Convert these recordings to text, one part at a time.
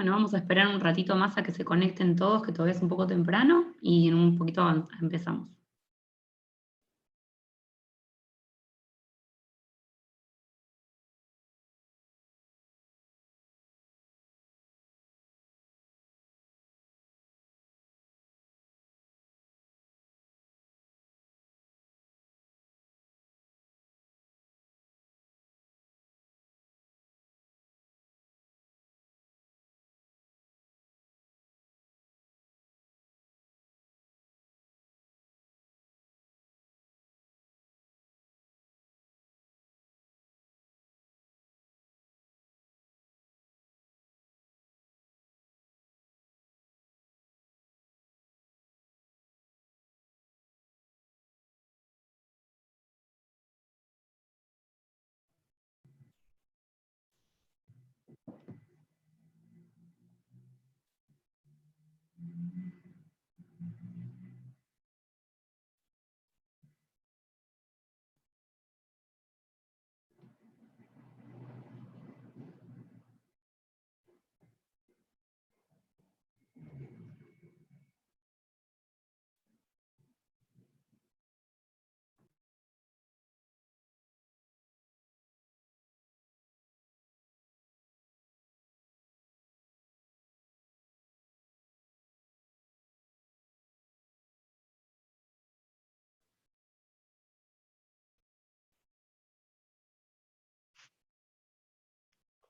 Bueno, vamos a esperar un ratito más a que se conecten todos, que todavía es un poco temprano, y en un poquito empezamos.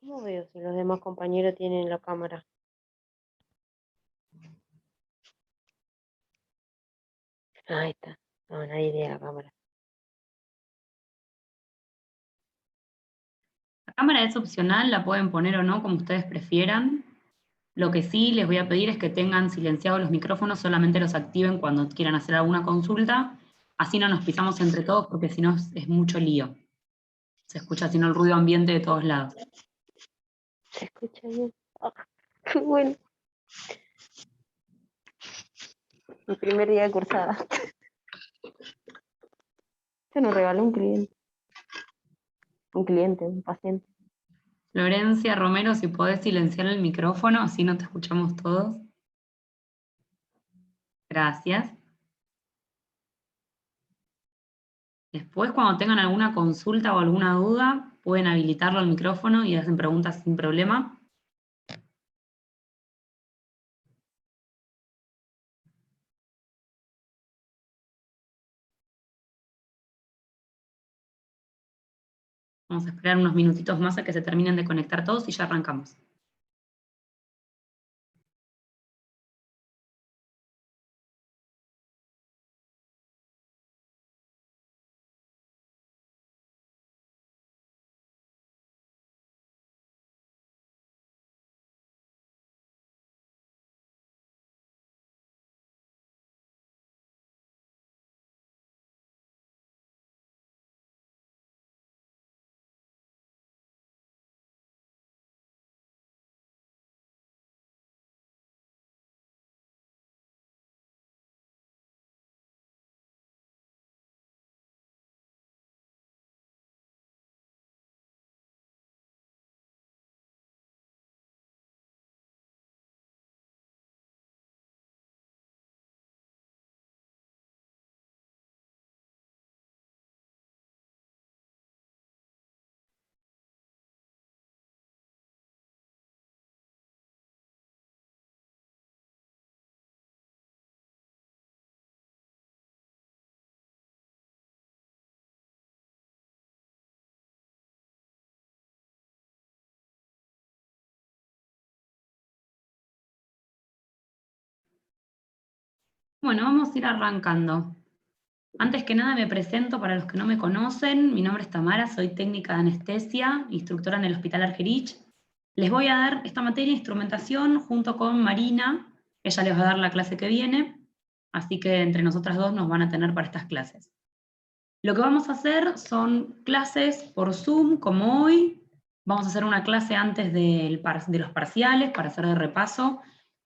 ¿Cómo veo si los demás compañeros tienen la cámara? Ahí está. No, nadie tiene la cámara. La cámara es opcional, la pueden poner o no, como ustedes prefieran. Lo que sí les voy a pedir es que tengan silenciados los micrófonos, solamente los activen cuando quieran hacer alguna consulta. Así no nos pisamos entre todos, porque si no es mucho lío. Se escucha si no el ruido ambiente de todos lados. ¿Se escucha bien? Ah, qué bueno. Mi primer día de cursada. Se nos regaló un cliente. Un paciente. Florencia Romero, si podés silenciar el micrófono, así no te escuchamos todos. Gracias. Después, cuando tengan alguna consulta o alguna duda, pueden habilitarlo al micrófono y hacen preguntas sin problema. Vamos a esperar unos minutitos más a que se terminen de conectar todos y ya arrancamos. Bueno, vamos a ir arrancando. Antes que nada me presento para los que no me conocen. Mi nombre es Tamara, soy técnica de anestesia, instructora en el Hospital Argerich. Les voy a dar esta materia de instrumentación junto con Marina. Ella les va a dar la clase que viene, así que entre nosotras dos nos van a tener para estas clases. Lo que vamos a hacer son clases por Zoom, como hoy. Vamos a hacer una clase antes de los parciales para hacer de repaso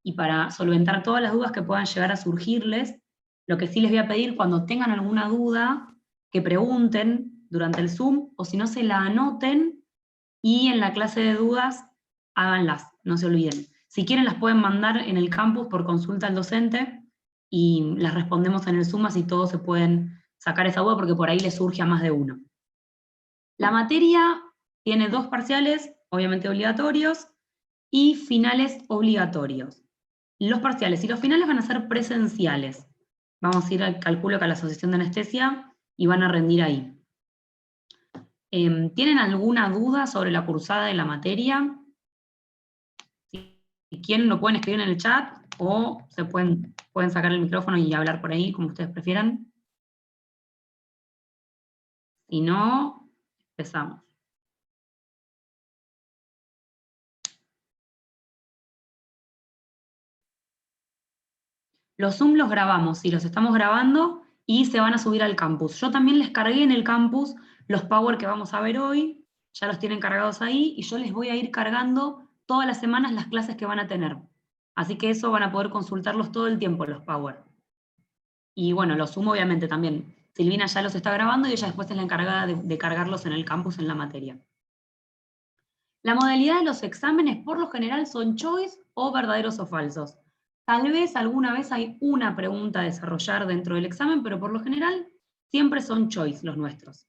y para solventar todas las dudas que puedan llegar a surgirles. Lo que sí les voy a pedir, cuando tengan alguna duda, que pregunten durante el Zoom, o si no, se la anoten y en la clase de dudas háganlas, no se olviden. Si quieren las pueden mandar en el campus por consulta al docente, y las respondemos en el Zoom, así todos se pueden sacar esa duda, porque por ahí les surge a más de uno. La materia tiene 2 parciales, obviamente obligatorios, y finales obligatorios. Los parciales y los finales van a ser presenciales. Vamos a ir al calculo que a la Asociación de Anestesia y van a rendir ahí. ¿Tienen alguna duda sobre la cursada de la materia? Si quieren lo pueden escribir en el chat o se pueden sacar el micrófono y hablar por ahí, como ustedes prefieran. Si no, empezamos. Los Zoom los grabamos, sí, los estamos grabando y se van a subir al campus. Yo también les cargué en el campus los Power que vamos a ver hoy, ya los tienen cargados ahí, y yo les voy a ir cargando todas las semanas las clases que van a tener. Así que eso van a poder consultarlos todo el tiempo, los Power. Y bueno, los Zoom obviamente también. Silvina ya los está grabando y ella después es la encargada de cargarlos en el campus en la materia. La modalidad de los exámenes por lo general son choice o verdaderos o falsos. Tal vez alguna vez hay una pregunta a desarrollar dentro del examen, pero por lo general siempre son choice los nuestros.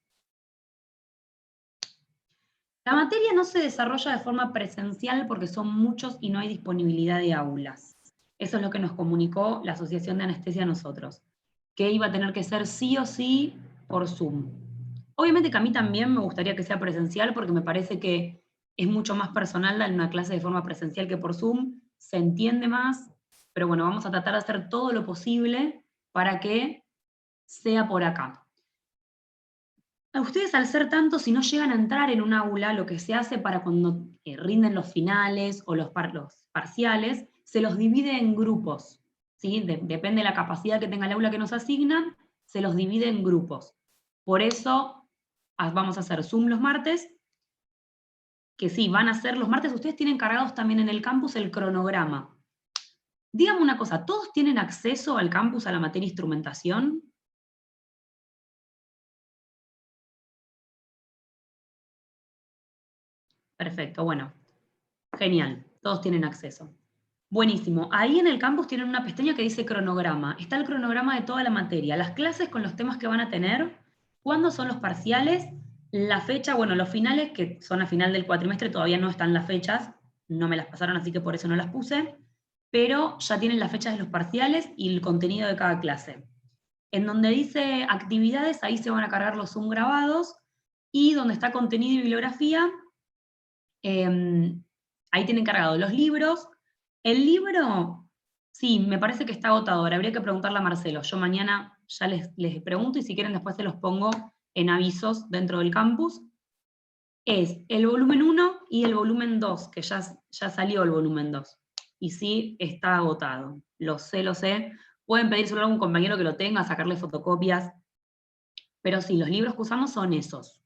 La materia no se desarrolla de forma presencial porque son muchos y no hay disponibilidad de aulas. Eso es lo que nos comunicó la Asociación de Anestesia a nosotros, que iba a tener que ser sí o sí por Zoom. Obviamente que a mí también me gustaría que sea presencial porque me parece que es mucho más personal dar una clase de forma presencial que por Zoom, se entiende más, pero bueno, vamos a tratar de hacer todo lo posible para que sea por acá. A ustedes, al ser tantos, si no llegan a entrar en un aula, lo que se hace para cuando rinden los finales o los parciales, se los divide en grupos, ¿sí? Depende de la capacidad que tenga el aula que nos asignan, se los divide en grupos. Por eso vamos a hacer Zoom los martes, que sí, van a ser los martes. Ustedes tienen cargados también en el campus el cronograma. Díganme una cosa, ¿todos tienen acceso al campus a la materia instrumentación? Perfecto, bueno, genial, todos tienen acceso. Buenísimo, ahí en el campus tienen una pestaña que dice cronograma. Está el cronograma de toda la materia, las clases con los temas que van a tener, cuándo son los parciales, la fecha, bueno, los finales, que son a final del cuatrimestre, todavía no están las fechas, no me las pasaron, así que por eso no las puse, pero ya tienen las fechas de los parciales y el contenido de cada clase. En donde dice actividades, ahí se van a cargar los Zoom grabados, y donde está contenido y bibliografía, ahí tienen cargados los libros. El libro, sí, me parece que está agotador, habría que preguntarle a Marcelo. Yo mañana ya les pregunto y si quieren después se los pongo en avisos dentro del campus. Es el volumen 1 y el volumen 2, que ya salió el volumen 2. Y sí, está agotado. Lo sé, lo sé. Pueden pedírselo a algún compañero que lo tenga, sacarle fotocopias. Pero sí, los libros que usamos son esos.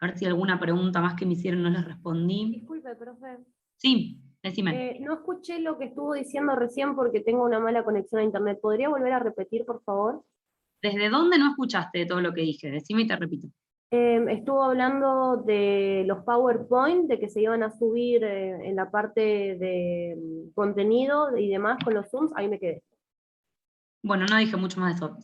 A ver si alguna pregunta más que me hicieron no les respondí. Disculpe, profe. Sí, decime. No escuché lo que estuvo diciendo recién porque tengo una mala conexión a internet. ¿Podría volver a repetir, por favor? ¿Desde dónde no escuchaste de todo lo que dije? Decime y te repito. Estuvo hablando de los PowerPoint, de que se iban a subir en la parte de contenido y demás con los Zooms. Ahí me quedé. Bueno, no dije mucho más de eso.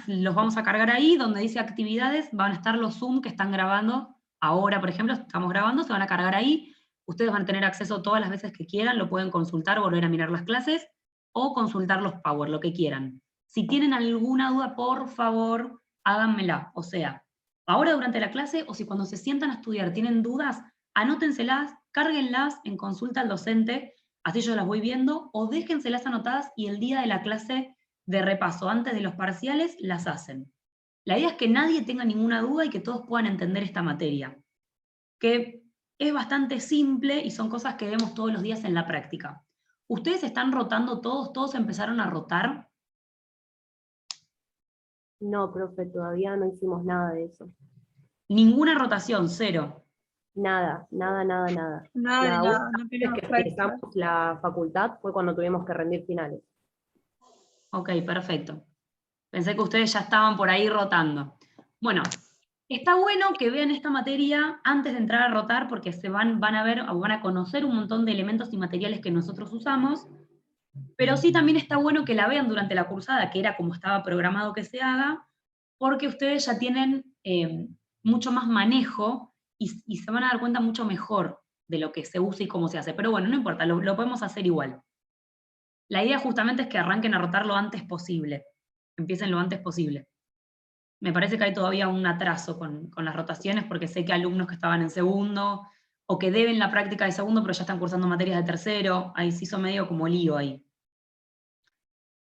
Los vamos a cargar ahí, donde dice actividades, van a estar los Zoom que están grabando. Ahora, por ejemplo, estamos grabando, se van a cargar ahí. Ustedes van a tener acceso todas las veces que quieran, lo pueden consultar, volver a mirar las clases, o consultar los Power, lo que quieran. Si tienen alguna duda, por favor, háganmela. O sea, ahora durante la clase, o si cuando se sientan a estudiar tienen dudas, anótenselas, cárguenlas en consulta al docente, así yo las voy viendo, o déjenselas anotadas y el día de la clase de repaso antes de los parciales las hacen. La idea es que nadie tenga ninguna duda y que todos puedan entender esta materia, que es bastante simple y son cosas que vemos todos los días en la práctica. ¿Ustedes están rotando todos? ¿Todos empezaron a rotar? No, profe, todavía no hicimos nada de eso. Ninguna rotación, cero. Nada, nada, nada, nada. Nada de La nada, última no vez tenemos que práctica. empezamos la facultad fue cuando tuvimos que rendir finales. Ok, perfecto. Pensé que ustedes ya estaban por ahí rotando. Bueno, Está bueno que vean esta materia antes de entrar a rotar, porque van a ver o van a conocer un montón de elementos y materiales que nosotros usamos, pero sí también está bueno que la vean durante la cursada, que era como estaba programado que se haga, porque ustedes ya tienen mucho más manejo y se van a dar cuenta mucho mejor de lo que se usa y cómo se hace. Pero bueno, no importa, lo podemos hacer igual. La idea justamente es que arranquen a rotar lo antes posible, empiecen lo antes posible. Me parece que hay todavía un atraso con las rotaciones, porque sé que alumnos que estaban en segundo, o que deben la práctica de segundo, pero ya están cursando materias de tercero, ahí se hizo medio como lío ahí.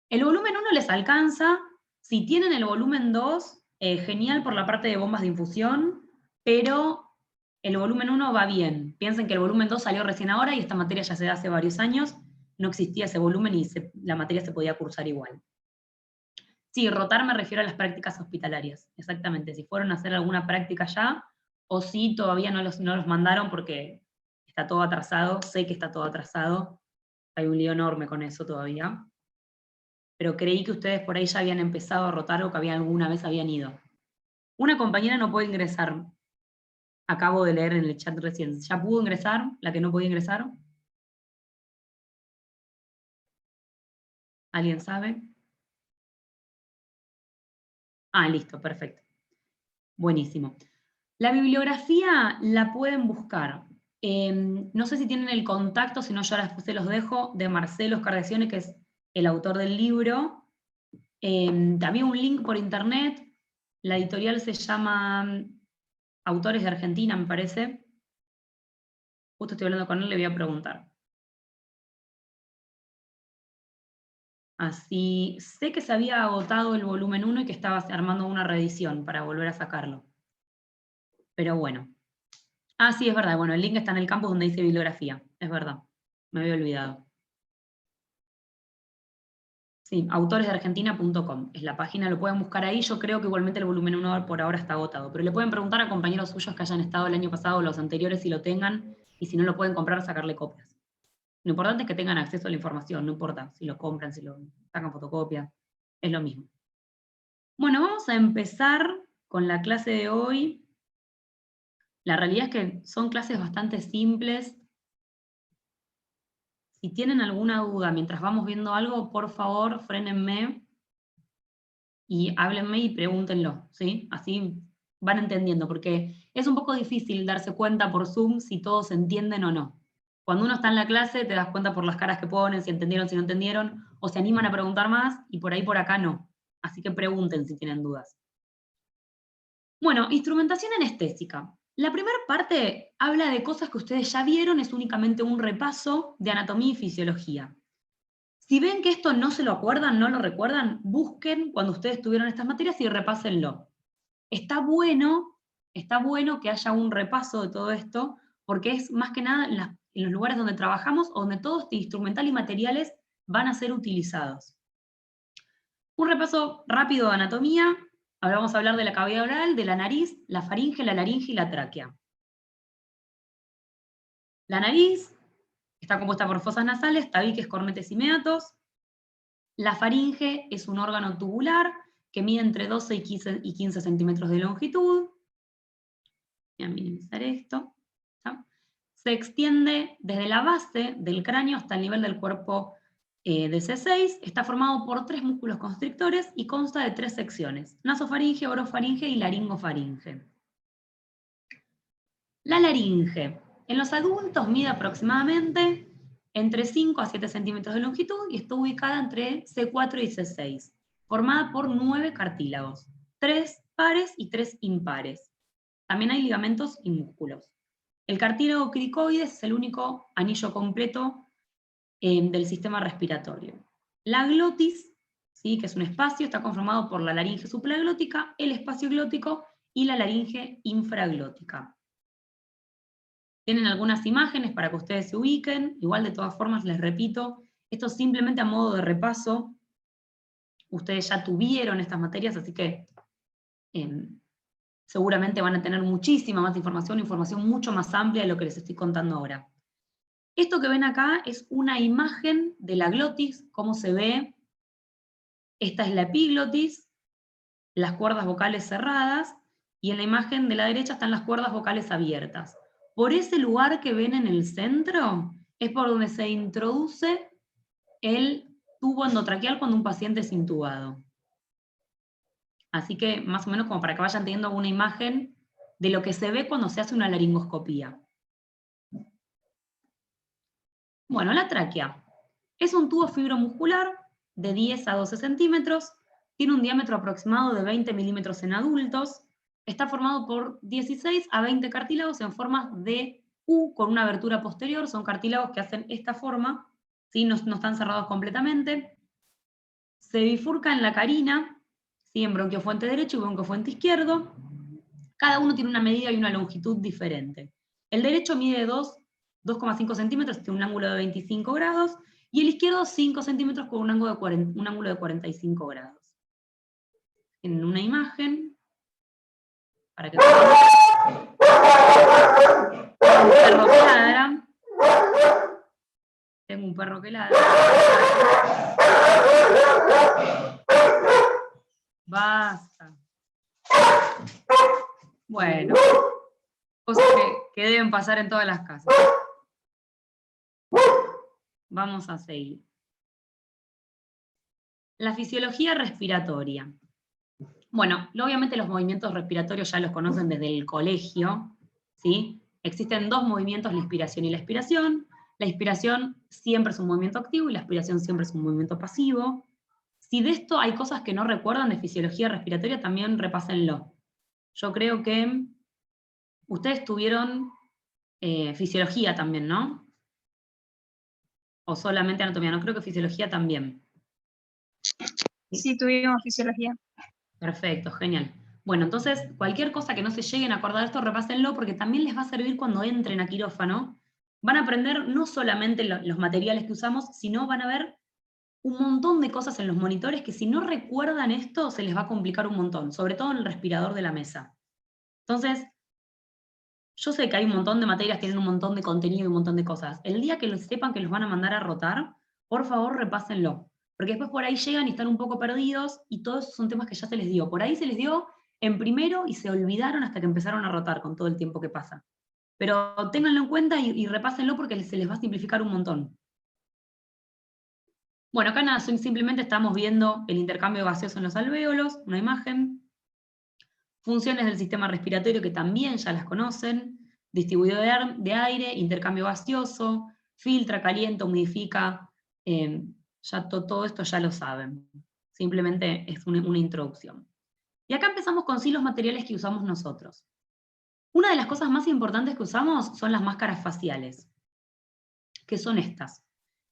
El volumen 1 les alcanza, si tienen el volumen 2, genial por la parte de bombas de infusión, pero el volumen 1 va bien. Piensen que el volumen 2 salió recién ahora y esta materia ya se da hace varios años, no existía ese volumen y la materia se podía cursar igual. Sí, rotar me refiero a las prácticas hospitalarias, exactamente. Si fueron a hacer alguna práctica ya, o si todavía no los mandaron porque está todo atrasado, sé que está todo atrasado, hay un lío enorme con eso todavía. Pero creí que ustedes por ahí ya habían empezado a rotar o que alguna vez habían ido. Una compañera no puede ingresar. Acabo de leer en el chat recién. ¿Ya pudo ingresar? ¿La que no podía ingresar? ¿Alguien sabe? Ah, listo, perfecto. Buenísimo. La bibliografía la pueden buscar. No sé si tienen el contacto, si no yo ahora después se los dejo, de Marcelo Scardazione, que es el autor del libro. También un link por internet. La editorial se llama Autores de Argentina, me parece. Justo estoy hablando con él, le voy a preguntar. Así, sé que se había agotado el volumen 1 y que estabas armando una reedición para volver a sacarlo. Pero bueno. Ah, sí, es verdad. Bueno, el link está en el campus donde dice bibliografía. Es verdad. Me había olvidado. Sí, autoresdeargentina.com es la página, lo pueden buscar ahí. Yo creo que igualmente el volumen 1 por ahora está agotado, pero le pueden preguntar a compañeros suyos que hayan estado el año pasado o los anteriores si lo tengan, y si no lo pueden comprar, sacarle copias. Lo importante es que tengan acceso a la información, no importa si lo compran, si lo sacan fotocopia, es lo mismo. Bueno, vamos a empezar con la clase de hoy. La realidad es que son clases bastante simples. Si tienen alguna duda mientras vamos viendo algo, por favor, frénenme y háblenme y pregúntenlo, ¿sí? Así van entendiendo, porque es un poco difícil darse cuenta por Zoom si todos entienden o no. Cuando uno está en la clase te das cuenta por las caras que ponen, si entendieron, si no entendieron, o se animan a preguntar más, y por ahí por acá no. Así que pregunten si tienen dudas. Bueno, instrumentación anestésica. La primera parte habla de cosas que ustedes ya vieron, es únicamente un repaso de anatomía y fisiología. Si ven que esto no se lo acuerdan, no lo recuerdan, busquen cuando ustedes tuvieron estas materias y repásenlo. Está bueno que haya un repaso de todo esto, porque es más que nada en los lugares donde trabajamos, donde todo este instrumental y materiales van a ser utilizados. Un repaso rápido de anatomía. Ahora vamos a hablar de la cavidad oral, de la nariz, la faringe, la laringe y la tráquea. La nariz está compuesta por fosas nasales, tabiques, cornetes y meatos. La faringe es un órgano tubular que mide entre 12 y 15 centímetros de longitud. Voy a minimizar esto. ¿Está? Se extiende desde la base del cráneo hasta el nivel del cuerpo de C6. Está formado por 3 músculos constrictores y consta de 3 secciones: nasofaringe, orofaringe y laringofaringe. La laringe. En los adultos mide aproximadamente entre 5 a 7 centímetros de longitud y está ubicada entre C4 y C6, formada por 9 cartílagos, 3 pares y 3 impares. También hay ligamentos y músculos. El cartílago cricoides es el único anillo completo del sistema respiratorio. La glotis, ¿sí?, que es un espacio, está conformado por la laringe supraglótica, el espacio glótico y la laringe infraglótica. Tienen algunas imágenes para que ustedes se ubiquen. Igual, de todas formas, les repito, esto es simplemente a modo de repaso. Ustedes ya tuvieron estas materias, así que seguramente van a tener muchísima más información mucho más amplia de lo que les estoy contando ahora. Esto que ven acá es una imagen de la glotis, cómo se ve. Esta es la epiglotis, las cuerdas vocales cerradas, y en la imagen de la derecha están las cuerdas vocales abiertas. Por ese lugar que ven en el centro, es por donde se introduce el tubo endotraqueal cuando un paciente es intubado. Así que, más o menos como para que vayan teniendo una imagen de lo que se ve cuando se hace una laringoscopía. Bueno, la tráquea es un tubo fibromuscular de 10 a 12 centímetros, tiene un diámetro aproximado de 20 milímetros en adultos, está formado por 16 a 20 cartílagos en forma de U con una abertura posterior, son cartílagos que hacen esta forma, ¿sí? No están cerrados completamente. Se bifurca en la carina, ¿sí? En bronquiofuente derecho y bronquiofuente izquierdo. Cada uno tiene una medida y una longitud diferente. El derecho mide 2,5 centímetros, tiene un ángulo de 25 grados, y el izquierdo 5 centímetros con un ángulo de 45 grados. En una imagen, para que tengan un perro que ladra. Tengo un perro que ladra. Basta. Bueno, cosas que deben pasar en todas las casas. Vamos a seguir. La fisiología respiratoria. Bueno, obviamente los movimientos respiratorios ya los conocen desde el colegio, ¿sí? Existen dos movimientos, la inspiración y la expiración. La inspiración siempre es un movimiento activo y la expiración siempre es un movimiento pasivo. Si de esto hay cosas que no recuerdan de fisiología respiratoria, también repásenlo. Yo creo que ustedes tuvieron fisiología también, ¿no? O solamente anatomía, no creo que fisiología también. Sí, tuvimos fisiología. Perfecto, genial. Bueno, entonces, cualquier cosa que no se lleguen a acordar de esto, repásenlo, porque también les va a servir cuando entren a quirófano. Van a aprender no solamente los materiales que usamos, sino van a ver un montón de cosas en los monitores que si no recuerdan esto, se les va a complicar un montón, sobre todo en el respirador de la mesa. Entonces, yo sé que hay un montón de materias, tienen un montón de contenido y un montón de cosas. El día que sepan que los van a mandar a rotar, por favor repásenlo. Porque después por ahí llegan y están un poco perdidos y todos esos son temas que ya se les dio. Por ahí se les dio en primero y se olvidaron hasta que empezaron a rotar con todo el tiempo que pasa. Pero ténganlo en cuenta y repásenlo porque se les va a simplificar un montón. Bueno, acá nada, simplemente estamos viendo el intercambio gaseoso en los alvéolos, una imagen. Funciones del sistema respiratorio que también ya las conocen. Distribuidor de aire, intercambio gaseoso, filtra, calienta, humidifica. Ya todo esto ya lo saben. Simplemente es una introducción. Y acá empezamos con sí los materiales que usamos nosotros. Una de las cosas más importantes que usamos son las máscaras faciales, que son estas.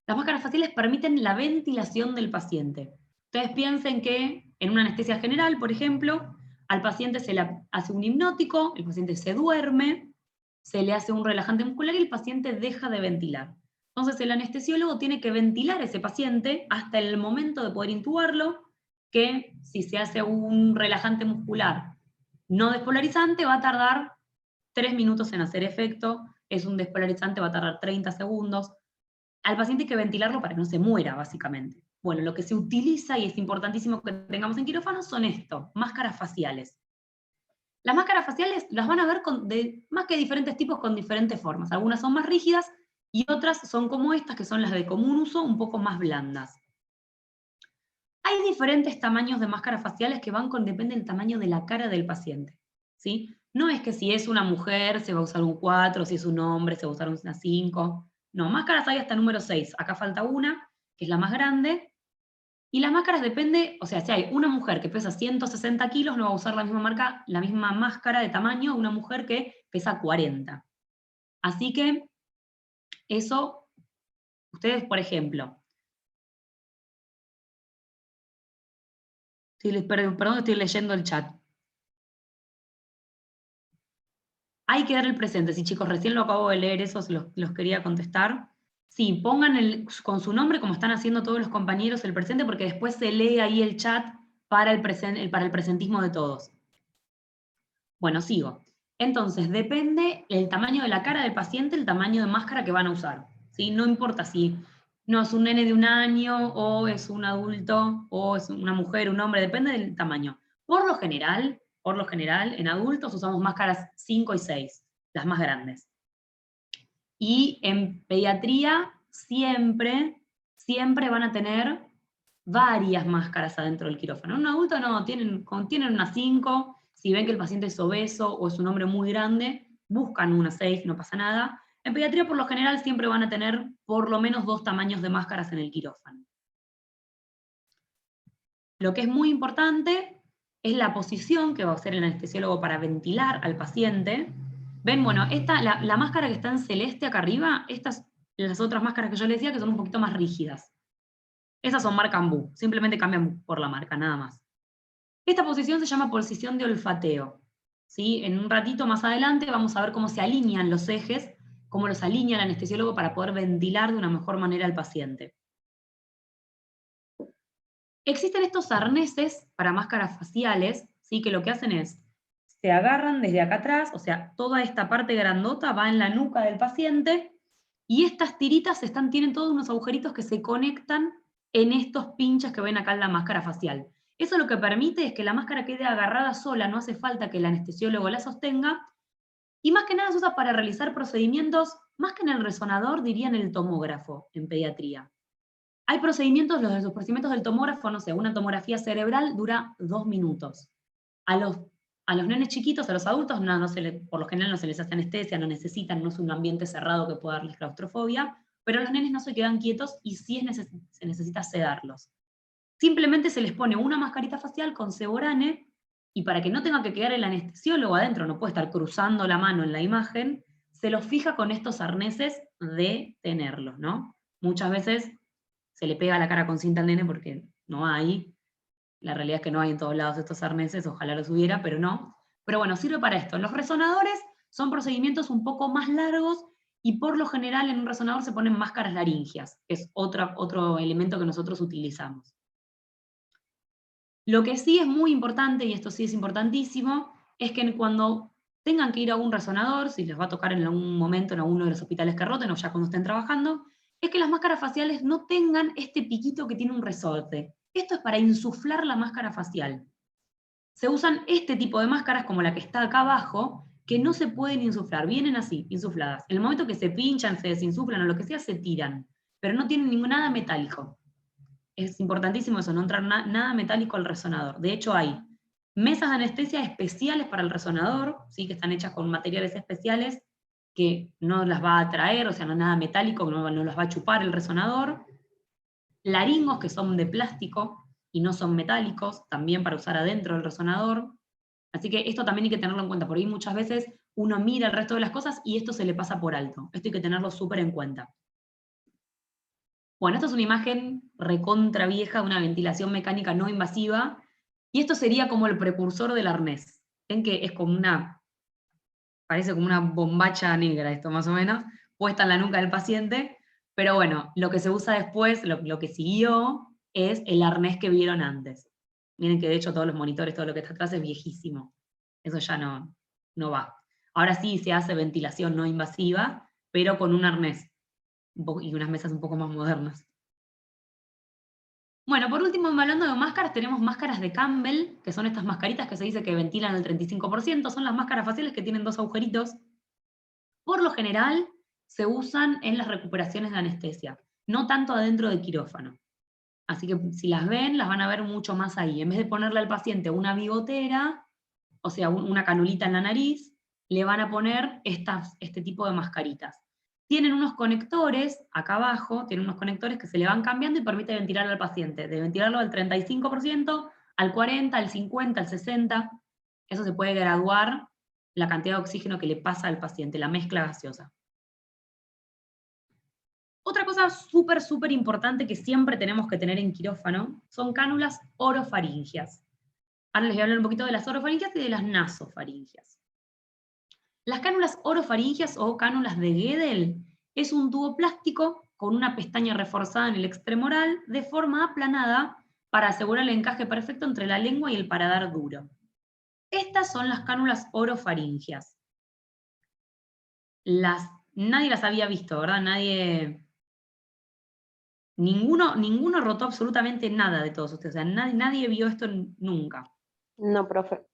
Las máscaras faciales permiten la ventilación del paciente. Ustedes piensen que en una anestesia general, por ejemplo, al paciente se le hace un hipnótico, el paciente se duerme, se le hace un relajante muscular y el paciente deja de ventilar. Entonces el anestesiólogo tiene que ventilar a ese paciente hasta el momento de poder intubarlo, que si se hace un relajante muscular no despolarizante va a tardar 3 minutos en hacer efecto, es un despolarizante, va a tardar 30 segundos. Al paciente hay que ventilarlo para que no se muera, básicamente. Bueno, lo que se utiliza, y es importantísimo que tengamos en quirófano, son esto, máscaras faciales. Las máscaras faciales las van a ver más que diferentes tipos con diferentes formas. Algunas son más rígidas y otras son como estas, que son las de común uso, un poco más blandas. Hay diferentes tamaños de máscaras faciales que depende del tamaño de la cara del paciente, ¿sí? No es que si es una mujer se va a usar un 4, si es un hombre se va a usar una 5. No, máscaras hay hasta número 6. Acá falta una, que es la más grande. Y las máscaras depende, o sea, si hay una mujer que pesa 160 kilos, no va a usar la misma máscara de tamaño una mujer que pesa 40. Así que, eso, ustedes, por ejemplo, perdón, estoy leyendo el chat. Hay que dar el presente. Sí, chicos, recién lo acabo de leer, eso los quería contestar. Sí, pongan con su nombre, como están haciendo todos los compañeros, el presente, porque después se lee ahí el chat para el presentismo de todos. Bueno, sigo. Entonces, depende el tamaño de la cara del paciente, el tamaño de máscara que van a usar. ¿Sí? No importa si no es un nene de 1 año, o es un adulto, o es una mujer, un hombre, depende del tamaño. Por lo general, Por lo general, en adultos usamos máscaras 5 y 6, las más grandes. Y en pediatría siempre van a tener varias máscaras adentro del quirófano. En un adulto no, tienen unas 5, si ven que el paciente es obeso o es un hombre muy grande, buscan unas 6, no pasa nada. En pediatría por lo general siempre van a tener por lo menos 2 tamaños de máscaras en el quirófano. Lo que es muy importante es la posición que va a hacer el anestesiólogo para ventilar al paciente. Ven, bueno, la máscara que está en celeste acá arriba, estas las otras máscaras que yo les decía que son un poquito más rígidas. Esas son marca Ambu, simplemente cambian por la marca, nada más. Esta posición se llama posición de olfateo. ¿Sí? En un ratito más adelante vamos a ver cómo se alinean los ejes, cómo los alinea el anestesiólogo para poder ventilar de una mejor manera al paciente. Existen estos arneses para máscaras faciales, ¿sí? Que lo que hacen es, se agarran desde acá atrás, o sea, toda esta parte grandota va en la nuca del paciente, y estas tiritas tienen todos unos agujeritos que se conectan en estos pinches que ven acá en la máscara facial. Eso lo que permite es que la máscara quede agarrada sola, no hace falta que el anestesiólogo la sostenga, y más que nada se usa para realizar procedimientos, más que en el resonador, diría en el tomógrafo, en pediatría. Hay procedimientos, los procedimientos del tomógrafo, no sé, una tomografía cerebral dura 2 minutos. A los nenes chiquitos, a los adultos, por lo general no se les hace anestesia, no necesitan, no es un ambiente cerrado que pueda darles claustrofobia, pero los nenes no se quedan quietos y sí se necesita sedarlos. Simplemente se les pone una mascarita facial con Seborane, y para que no tenga que quedar el anestesiólogo adentro, no puede estar cruzando la mano en la imagen, se los fija con estos arneses de tenerlos, ¿no? Muchas veces se le pega la cara con cinta al nene porque no hay. La realidad es que no hay en todos lados estos arneses, ojalá los hubiera, pero no. Pero bueno, sirve para esto. Los resonadores son procedimientos un poco más largos y por lo general en un resonador se ponen máscaras laringias, que es otro elemento que nosotros utilizamos. Lo que sí es muy importante, y esto sí es importantísimo, es que cuando tengan que ir a un resonador, si les va a tocar en algún momento en alguno de los hospitales que roten o ya cuando estén trabajando, es que las máscaras faciales no tengan este piquito que tiene un resorte. Esto es para insuflar la máscara facial. Se usan este tipo de máscaras como la que está acá abajo, que no se pueden insuflar, vienen así, insufladas. En el momento que se pinchan, se desinsuflan o lo que sea, se tiran, pero no tienen nada metálico. Es importantísimo eso, no entrar nada metálico al resonador. De hecho hay mesas de anestesia especiales para el resonador, ¿sí? Que están hechas con materiales especiales que no las va a atraer, o sea, no nada metálico, no las va a chupar el resonador. Laringos que son de plástico y no son metálicos, también para usar adentro del resonador. Así que esto también hay que tenerlo en cuenta, porque muchas veces uno mira el resto de las cosas y esto se le pasa por alto. Esto hay que tenerlo súper en cuenta. Bueno, esta es una imagen recontra vieja de una ventilación mecánica no invasiva, y esto sería como el precursor del arnés. Ven que es como parece como una bombacha negra esto más o menos, puesta en la nuca del paciente, pero bueno, lo que se usa después, lo que siguió, es el arnés que vieron antes. Miren que de hecho todos los monitores, todo lo que está atrás es viejísimo. Eso ya no va. Ahora sí se hace ventilación no invasiva, pero con un arnés y unas mesas un poco más modernas. Bueno, por último, hablando de máscaras, tenemos máscaras de Campbell, que son estas mascaritas que se dice que ventilan el 35%, son las máscaras faciales que tienen 2 agujeritos. Por lo general, se usan en las recuperaciones de anestesia, no tanto adentro del quirófano. Así que si las ven, las van a ver mucho más ahí. En vez de ponerle al paciente una bigotera, o sea, una canulita en la nariz, le van a poner este tipo de mascaritas. Tienen unos conectores, acá abajo, tienen unos conectores que se le van cambiando y permite ventilar al paciente. De ventilarlo al 35%, al 40%, al 50%, al 60%. Eso se puede graduar la cantidad de oxígeno que le pasa al paciente, la mezcla gaseosa. Otra cosa súper importante que siempre tenemos que tener en quirófano son cánulas orofaringias. Ahora les voy a hablar un poquito de las orofaringias y de las nasofaringias. Las cánulas orofaringias o cánulas de Guedel es un tubo plástico con una pestaña reforzada en el extremo oral de forma aplanada para asegurar el encaje perfecto entre la lengua y el paladar duro. Estas son las cánulas orofaringias. Nadie las había visto, ¿verdad? Ninguno rotó absolutamente nada de todos ustedes. O sea, nadie vio esto nunca. No, profe.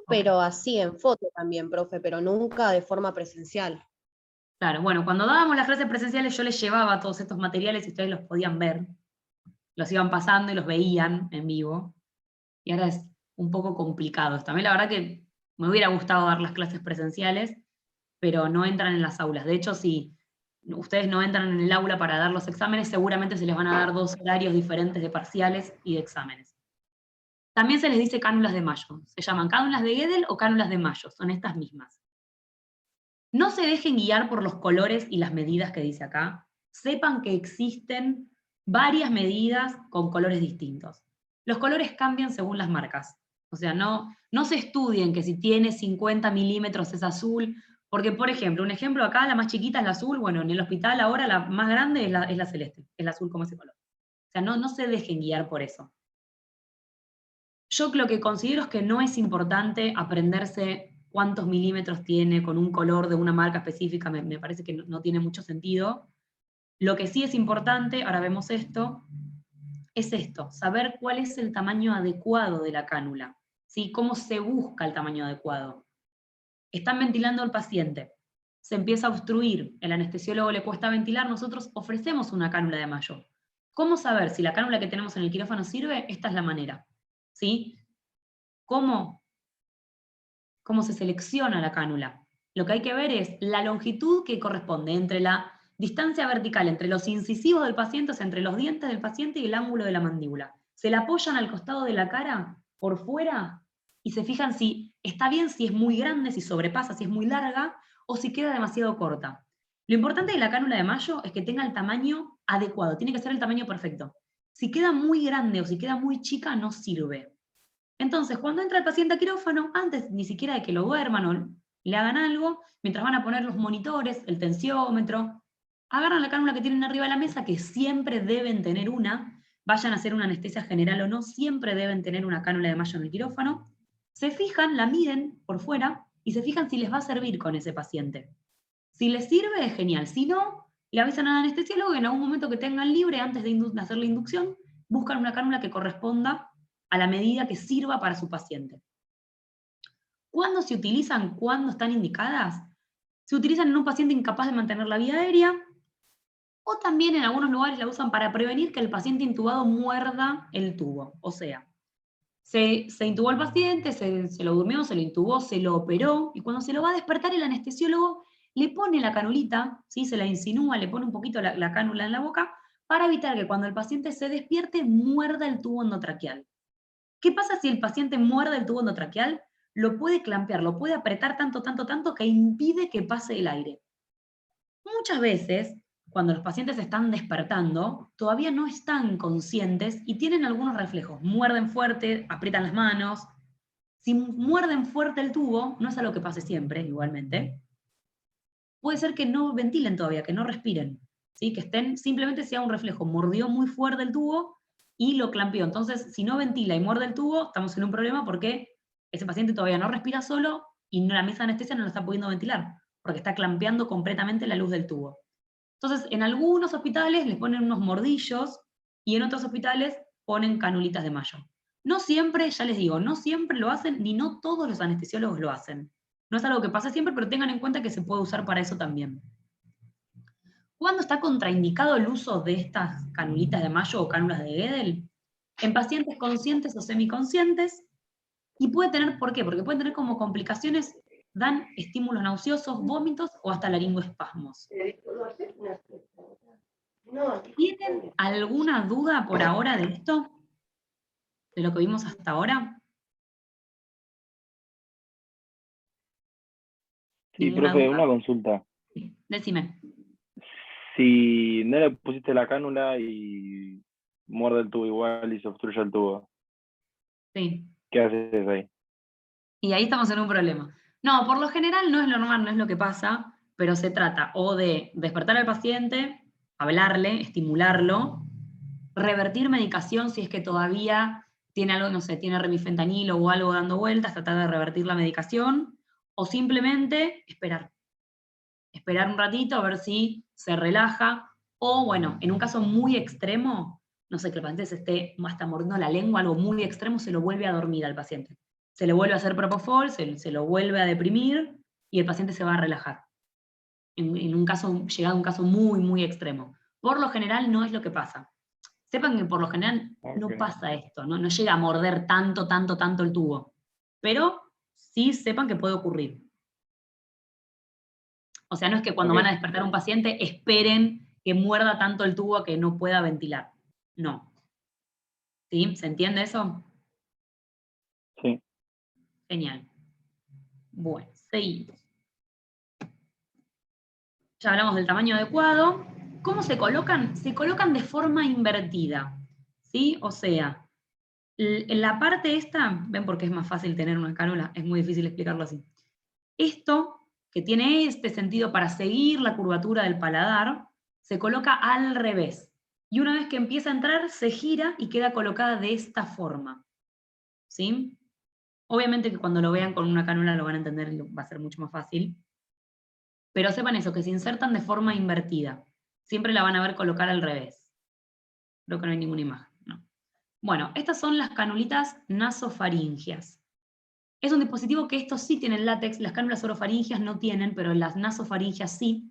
Pero así en foto también, profe, pero nunca de forma presencial. Claro, bueno, cuando dábamos las clases presenciales yo les llevaba todos estos materiales y ustedes los podían ver. Los iban pasando y los veían en vivo. Y ahora es un poco complicado. También la verdad que me hubiera gustado dar las clases presenciales, pero no entran en las aulas. De hecho, si ustedes no entran en el aula para dar los exámenes, seguramente se les van a dar 2 horarios diferentes de parciales y de exámenes. También se les dice cánulas de Mayo. Se llaman cánulas de Gödel o cánulas de Mayo, son estas mismas. No se dejen guiar por los colores y las medidas que dice acá. Sepan que existen varias medidas con colores distintos. Los colores cambian según las marcas. O sea, no se estudien que si tiene 50 milímetros es azul, porque, por ejemplo, un ejemplo acá, la más chiquita es la azul, bueno, en el hospital ahora la más grande es la celeste, es la azul como ese color. O sea, no se dejen guiar por eso. Yo lo que considero es que no es importante aprenderse cuántos milímetros tiene con un color de una marca específica, me parece que no tiene mucho sentido. Lo que sí es importante, ahora vemos esto, es esto, saber cuál es el tamaño adecuado de la cánula, ¿sí? Cómo se busca el tamaño adecuado. Están ventilando al paciente, se empieza a obstruir, el anestesiólogo le cuesta ventilar, nosotros ofrecemos una cánula de Mayo. ¿Cómo saber si la cánula que tenemos en el quirófano sirve? Esta es la manera, ¿sí? ¿Cómo se selecciona la cánula? Lo que hay que ver es la longitud que corresponde entre la distancia vertical, entre los incisivos del paciente, o sea, entre los dientes del paciente y el ángulo de la mandíbula. Se la apoyan al costado de la cara, por fuera, y se fijan si está bien, si es muy grande, si sobrepasa, si es muy larga, o si queda demasiado corta. Lo importante de la cánula de Mayo es que tenga el tamaño adecuado, tiene que ser el tamaño perfecto. Si queda muy grande o si queda muy chica, no sirve. Entonces, cuando entra el paciente a quirófano, antes ni siquiera de que lo duerman o le hagan algo, mientras van a poner los monitores, el tensiómetro, agarran la cánula que tienen arriba de la mesa, que siempre deben tener una, vayan a hacer una anestesia general o no, siempre deben tener una cánula de Mayo en el quirófano, se fijan, la miden por fuera y se fijan si les va a servir con ese paciente. Si les sirve, es genial. Si no, le avisan al anestesiólogo y en algún momento que tengan libre, antes de hacer la inducción, buscan una cánula que corresponda a la medida que sirva para su paciente. ¿Cuándo se utilizan? ¿Cuándo están indicadas? Se utilizan en un paciente incapaz de mantener la vía aérea, o también en algunos lugares la usan para prevenir que el paciente intubado muerda el tubo. O sea, se intubó al paciente, se lo durmió, se lo intubó, se lo operó, y cuando se lo va a despertar el anestesiólogo le pone la canulita, ¿sí? Se la insinúa, le pone un poquito la cánula en la boca, para evitar que cuando el paciente se despierte muerda el tubo endotraqueal. ¿Qué pasa si el paciente muerde el tubo endotraqueal? Lo puede clampear, lo puede apretar tanto que impide que pase el aire. Muchas veces, cuando los pacientes están despertando, todavía no están conscientes y tienen algunos reflejos. Muerden fuerte, aprietan las manos. Si muerden fuerte el tubo, no es algo que pase siempre, igualmente, puede ser que no ventilen todavía, que no respiren, ¿sí? Que estén, simplemente sea un reflejo, mordió muy fuerte el tubo y lo clampeó. Entonces, si no ventila y muerde el tubo, estamos en un problema porque ese paciente todavía no respira solo y la mesa de anestesia no lo está pudiendo ventilar, porque está clampeando completamente la luz del tubo. Entonces, en algunos hospitales les ponen unos mordillos y en otros hospitales ponen canulitas de Mayo. No siempre, ya les digo, no siempre lo hacen, ni no todos los anestesiólogos lo hacen. No es algo que pase siempre, pero tengan en cuenta que se puede usar para eso también. ¿Cuándo está contraindicado el uso de estas canulitas de Mayo o cánulas de Gödel? En pacientes conscientes o semiconscientes. Y puede tener, ¿por qué? Porque pueden tener como complicaciones, dan estímulos nauseosos, vómitos o hasta laringoespasmos. ¿Tienen alguna duda por ahora de esto? ¿De lo que vimos hasta ahora? Sí, ¿Ninguna profe, duda? una consulta. Decime. Si no le pusiste la cánula y muerde el tubo igual y se obstruye el tubo, Sí. ¿qué haces ahí? Y ahí estamos en un problema. No, por lo general no es lo normal, no es lo que pasa, pero se trata o de despertar al paciente, hablarle, estimularlo, revertir medicación si es que todavía tiene algo, no sé, tiene remifentanilo o algo dando vueltas, tratar de revertir la medicación, o simplemente esperar. Esperar un ratito a ver si se relaja, o bueno, en un caso muy extremo, no sé, que el paciente se esté hasta mordiendo la lengua, algo muy extremo, se lo vuelve a dormir al paciente. se le vuelve a hacer propofol, se lo vuelve a deprimir, y el paciente se va a relajar. En un caso, llegado a un caso muy, muy extremo. Por lo general no es lo que pasa. Sepan que por lo general no pasa esto, no llega a morder tanto el tubo. Pero sí sepan que puede ocurrir. O sea, no es que cuando van a despertar a un paciente esperen que muerda tanto el tubo que no pueda ventilar. No. ¿Sí? ¿Se entiende eso? Sí. Genial. Bueno, seguimos. Ya hablamos del tamaño adecuado. ¿Cómo se colocan? Se colocan de forma invertida. ¿Sí? O sea, en la parte esta, ven por qué es más fácil tener una cánula, es muy difícil explicarlo así. Esto, que tiene este sentido para seguir la curvatura del paladar, se coloca al revés. Y una vez que empieza a entrar, se gira y queda colocada de esta forma. ¿Sí? Obviamente que cuando lo vean con una cánula lo van a entender y va a ser mucho más fácil. Pero sepan eso, que se insertan de forma invertida. Siempre la van a ver colocar al revés. Creo que no hay ninguna imagen. No. Bueno, estas son las canulitas nasofaringias. Es un dispositivo que estos sí tienen látex, las cánulas orofaringias no tienen, pero las nasofaringias sí.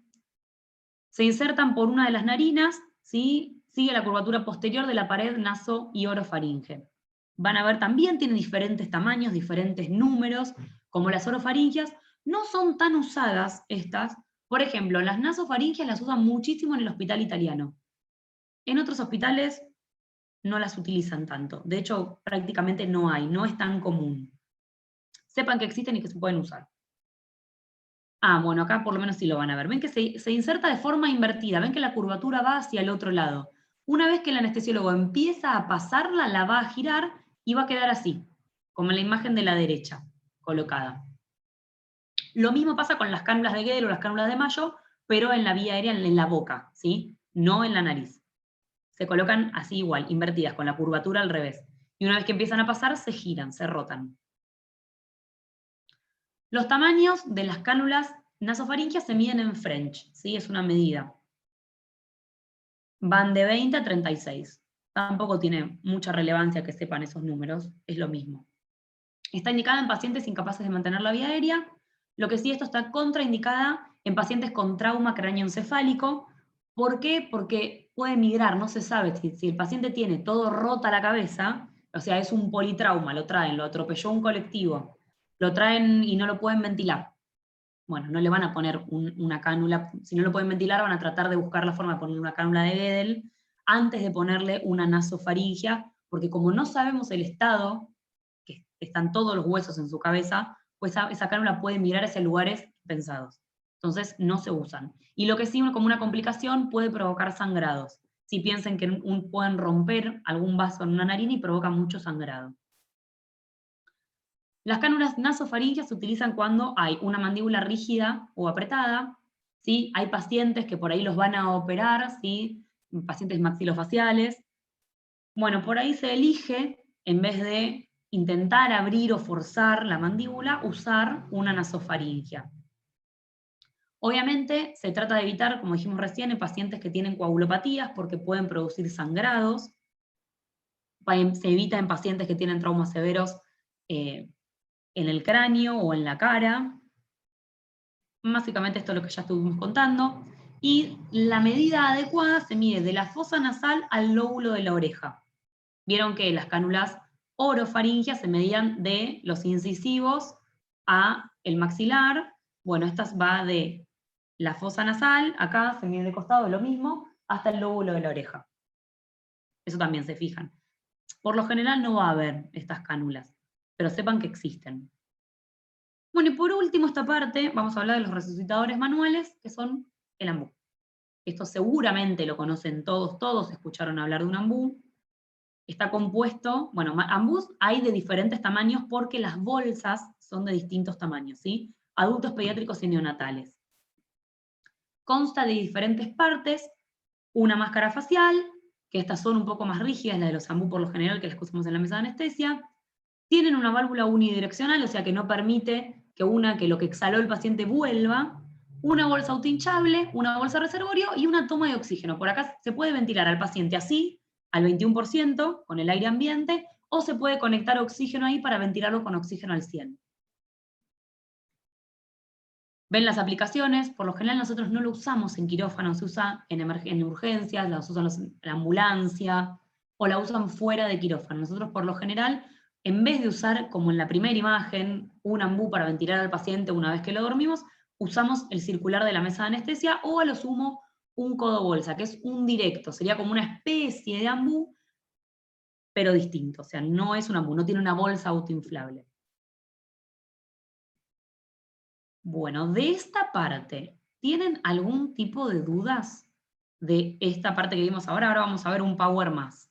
Se insertan por una de las narinas, ¿sí? Sigue la curvatura posterior de la pared naso y orofaringe. Van a ver también, tienen diferentes tamaños, diferentes números, como las orofaringias. No son tan usadas estas. Por ejemplo, las nasofaringias las usan muchísimo en el hospital italiano. En otros hospitales no las utilizan tanto. De hecho, prácticamente no hay, no es tan común. Sepan que existen y que se pueden usar. Ah, bueno, acá por lo menos sí lo van a ver. Ven que se inserta de forma invertida, ven que la curvatura va hacia el otro lado. Una vez que el anestesiólogo empieza a pasarla, la va a girar y va a quedar así, como en la imagen de la derecha, colocada. Lo mismo pasa con las cánulas de Guedes o las cánulas de Mayo, pero en la vía aérea, en la boca, ¿sí? No en la nariz. Se colocan así igual, invertidas, con la curvatura al revés. Y una vez que empiezan a pasar, se giran, se rotan. Los tamaños de las cánulas nasofaringias se miden en French, ¿sí? Es una medida. Van de 20 a 36. Tampoco tiene mucha relevancia que sepan esos números, es lo mismo. Está indicada en pacientes incapaces de mantener la vía aérea, lo que sí esto está contraindicada en pacientes con trauma cráneoencefálico. ¿Por qué? Porque puede migrar, no se sabe si el paciente tiene todo rota la cabeza, o sea, es un politrauma, lo traen, lo atropelló un colectivo, lo traen y no lo pueden ventilar. Bueno, no le van a poner una cánula, si no lo pueden ventilar van a tratar de buscar la forma de ponerle una cánula de Guedel antes de ponerle una nasofaringia, porque como no sabemos el estado, que están todos los huesos en su cabeza, pues esa cánula puede migrar hacia lugares pensados. Entonces no se usan. Y lo que sí, como una complicación, puede provocar sangrados. Si piensen que pueden romper algún vaso en una narina y provoca mucho sangrado. Las cánulas nasofaringias se utilizan cuando hay una mandíbula rígida o apretada, ¿sí? Hay pacientes que por ahí los van a operar, ¿sí? Pacientes maxilofaciales. Bueno, por ahí se elige, en vez de intentar abrir o forzar la mandíbula, usar una nasofaringia. Obviamente se trata de evitar, como dijimos recién, en pacientes que tienen coagulopatías porque pueden producir sangrados. Se evita en pacientes que tienen traumas severos en el cráneo o en la cara. Básicamente esto es lo que ya estuvimos contando. Y la medida adecuada se mide de la fosa nasal al lóbulo de la oreja. Vieron que las cánulas orofaringias se medían de los incisivos a el maxilar. Bueno, esta va de la fosa nasal, acá se mide de costado, lo mismo, hasta el lóbulo de la oreja. Eso también se fijan. Por lo general no va a haber estas cánulas, pero sepan que existen. Bueno, y por último, esta parte, vamos a hablar de los resucitadores manuales, que son el ambú. Esto seguramente lo conocen todos escucharon hablar de un ambú. Está compuesto, bueno, ambús hay de diferentes tamaños porque las bolsas son de distintos tamaños, ¿sí? Adultos, pediátricos y neonatales. Consta de diferentes partes, una máscara facial, que estas son un poco más rígidas, la de los ambú por lo general, que las que usamos en la mesa de anestesia. Tienen una válvula unidireccional, o sea que no permite que lo que exhaló el paciente vuelva, una bolsa autohinchable, una bolsa reservorio y una toma de oxígeno. Por acá se puede ventilar al paciente así, al 21%, con el aire ambiente, o se puede conectar oxígeno ahí para ventilarlo con oxígeno al 100. Ven las aplicaciones, por lo general nosotros no lo usamos en quirófano, se usa en urgencias, la usan la ambulancia, o la usan fuera de quirófano. Nosotros por lo general, en vez de usar, como en la primera imagen, un ambú para ventilar al paciente una vez que lo dormimos, usamos el circular de la mesa de anestesia, o a lo sumo un codo bolsa, que es un directo, sería como una especie de ambú, pero distinto, o sea, no es un ambú, no tiene una bolsa autoinflable. Bueno, de esta parte, ¿tienen algún tipo de dudas de esta parte que vimos ahora? Ahora vamos a ver un power más.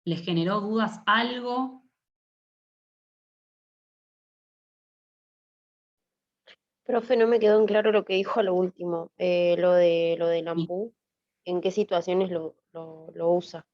¿Les generó dudas algo? Profe, no me quedó en claro lo que dijo a lo último, lo del ambú, ¿en qué situaciones lo usa?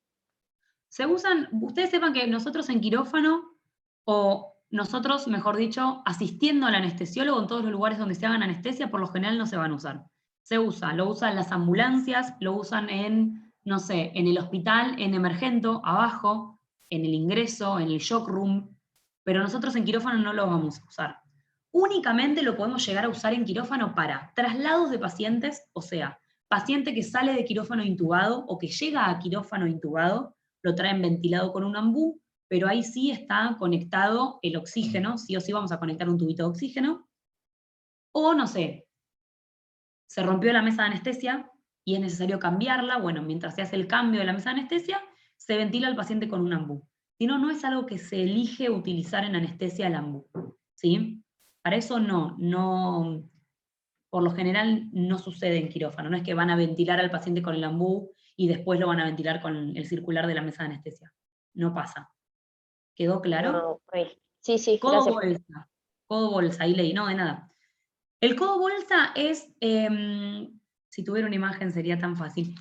Se usan, ustedes sepan que nosotros en quirófano, o nosotros, mejor dicho, asistiendo al anestesiólogo en todos los lugares donde se hagan anestesia, por lo general no se van a usar. Se usa, lo usan las ambulancias, lo usan en, no sé, en el hospital, en emergento, abajo, en el ingreso, en el shock room, pero nosotros en quirófano no lo vamos a usar. Únicamente lo podemos llegar a usar en quirófano para traslados de pacientes, o sea, paciente que sale de quirófano intubado o que llega a quirófano intubado, lo traen ventilado con un ambú, pero ahí sí está conectado el oxígeno, sí o sí vamos a conectar un tubito de oxígeno, o no sé, se rompió la mesa de anestesia y es necesario cambiarla, bueno, mientras se hace el cambio de la mesa de anestesia, se ventila al paciente con un ambú. Si no, no es algo que se elige utilizar en anestesia el ambú, ¿sí? Para eso no, por lo general no sucede en quirófano, no es que van a ventilar al paciente con el ambú y después lo van a ventilar con el circular de la mesa de anestesia. No pasa. ¿Quedó claro? Ah, ok. Sí, sí, Codo gracias. bolsa. Codo bolsa, ahí leí, no, de nada. El codo bolsa es, si tuviera una imagen sería tan fácil.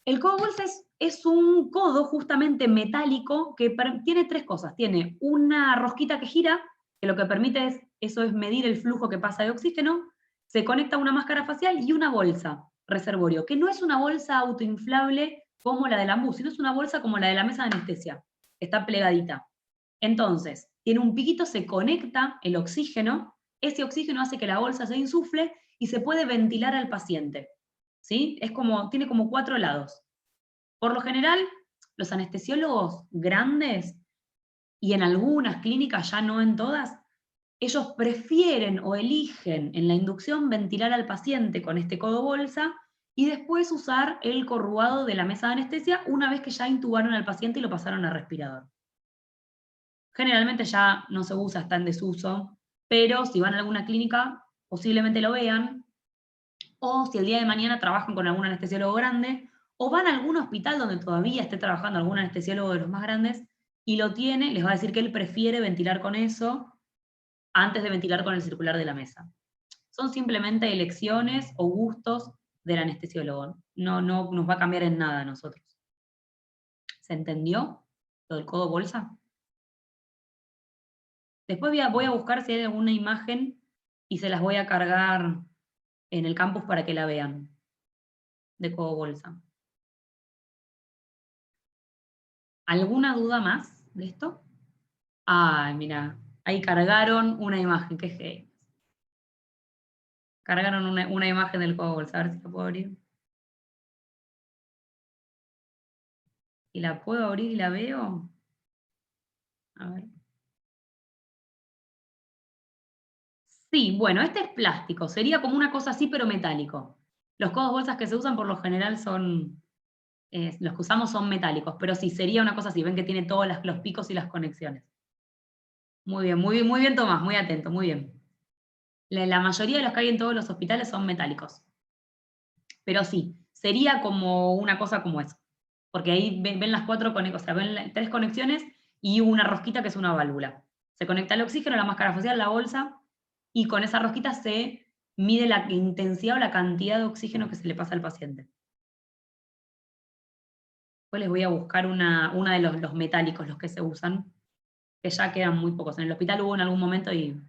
El codo bolsa es un codo justamente metálico que tiene tres cosas. Tiene una rosquita que gira, que lo que permite eso es medir el flujo que pasa de oxígeno, se conecta a una máscara facial y una bolsa reservorio, que no es una bolsa autoinflable como la del ambú, sino es una bolsa como la de la mesa de anestesia, está plegadita. Entonces, tiene un piquito, se conecta el oxígeno, ese oxígeno hace que la bolsa se insufle y se puede ventilar al paciente. ¿Sí? Tiene como 4 lados. Por lo general, los anestesiólogos grandes, y en algunas clínicas, ya no en todas, ellos prefieren o eligen en la inducción ventilar al paciente con este codo bolsa y después usar el corrugado de la mesa de anestesia una vez que ya intubaron al paciente y lo pasaron a respirador. Generalmente ya no se usa, está en desuso, pero si van a alguna clínica, posiblemente lo vean, o si el día de mañana trabajan con algún anestesiólogo grande, o van a algún hospital donde todavía esté trabajando algún anestesiólogo de los más grandes, y lo tiene, les va a decir que él prefiere ventilar con eso antes de ventilar con el circular de la mesa. Son simplemente elecciones o gustos del anestesiólogo. No nos va a cambiar en nada a nosotros. ¿Se entendió lo del codo bolsa? Después voy a buscar si hay alguna imagen y se las voy a cargar en el campus para que la vean, de codo bolsa. ¿Alguna duda más de esto? Ay, mira, ahí cargaron una imagen, qué genios. Cargaron una imagen del codo bolsa, a ver si la puedo abrir. ¿Y la puedo abrir y la veo? A ver. Sí, bueno, este es plástico, sería como una cosa así, pero metálico. Los codos bolsas que se usan por lo general son, los que usamos son metálicos, pero sí, sería una cosa así, ven que tiene todos los picos y las conexiones. Muy bien, muy bien Tomás, muy atento, muy bien. La mayoría de los que hay en todos los hospitales son metálicos. Pero sí, sería como una cosa como eso. Porque ahí ven las 4 conexiones, o sea, ven 3 conexiones y una rosquita que es una válvula. Se conecta el oxígeno, la máscara facial, la bolsa, y con esa rosquita se mide la intensidad o la cantidad de oxígeno que se le pasa al paciente. Después les voy a buscar una de los metálicos, los que se usan, que ya quedan muy pocos. En el hospital hubo en algún momento y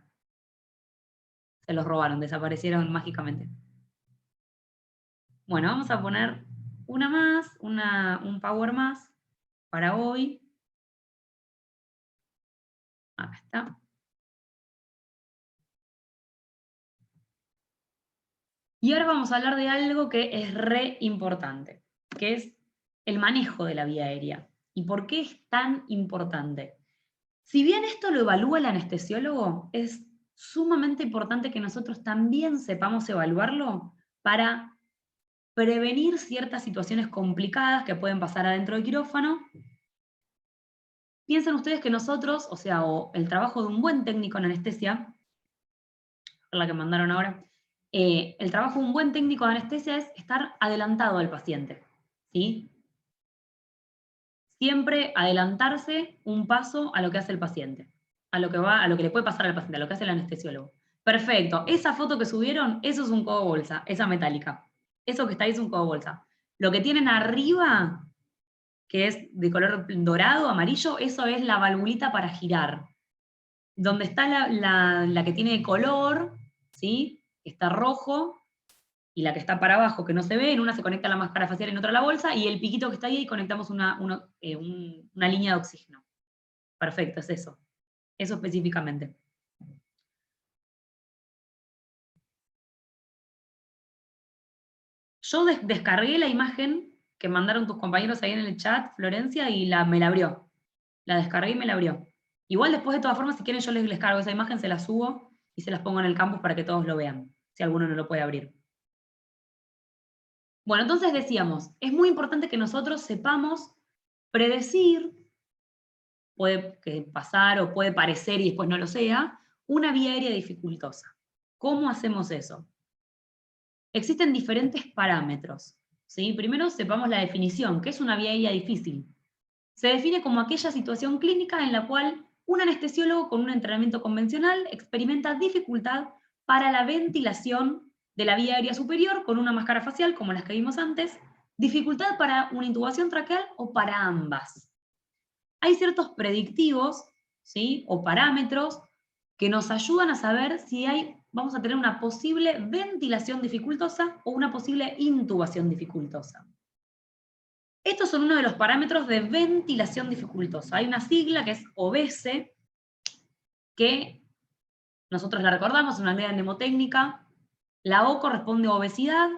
se los robaron, desaparecieron mágicamente. Bueno, vamos a poner una más, un power más para hoy. Acá está. Y ahora vamos a hablar de algo que es re importante, que es el manejo de la vía aérea. ¿Y por qué es tan importante? Si bien esto lo evalúa el anestesiólogo, es sumamente importante que nosotros también sepamos evaluarlo para prevenir ciertas situaciones complicadas que pueden pasar adentro del quirófano. Piensen ustedes que nosotros, o el trabajo de un buen técnico en anestesia, la que mandaron ahora, el trabajo de un buen técnico de anestesia es estar adelantado al paciente, ¿sí? Siempre adelantarse un paso a lo que hace el paciente, a lo que le puede pasar al paciente, a lo que hace el anestesiólogo. Perfecto, esa foto que subieron, eso es un codo bolsa, esa metálica. Eso que está ahí es un codo bolsa. Lo que tienen arriba, que es de color dorado, amarillo, eso es la valvulita para girar. Donde está la que tiene color, ¿sí? Está rojo, y la que está para abajo, que no se ve, en una se conecta la máscara facial, en otra la bolsa, y el piquito que está ahí conectamos una línea de oxígeno. Perfecto, es eso. Eso específicamente. Yo descargué la imagen que mandaron tus compañeros ahí en el chat, Florencia, y me la abrió. La descargué y me la abrió. Igual después, de todas formas, si quieren yo les cargo esa imagen, se la subo y se las pongo en el campus para que todos lo vean, si alguno no lo puede abrir. Bueno, entonces decíamos, es muy importante que nosotros sepamos predecir, puede pasar o puede parecer y después no lo sea, una vía aérea dificultosa. ¿Cómo hacemos eso? Existen diferentes parámetros, ¿sí? Primero sepamos la definición, ¿qué es una vía aérea difícil? Se define como aquella situación clínica en la cual un anestesiólogo con un entrenamiento convencional experimenta dificultad para la ventilación de la vía aérea superior con una máscara facial, como las que vimos antes, dificultad para una intubación traqueal o para ambas. Hay ciertos predictivos, ¿sí? O parámetros que nos ayudan a saber si vamos a tener una posible ventilación dificultosa o una posible intubación dificultosa. Estos son uno de los parámetros de ventilación dificultosa. Hay una sigla que es OBESE, que nosotros la recordamos, es una ley de mnemotécnica. La O corresponde a obesidad,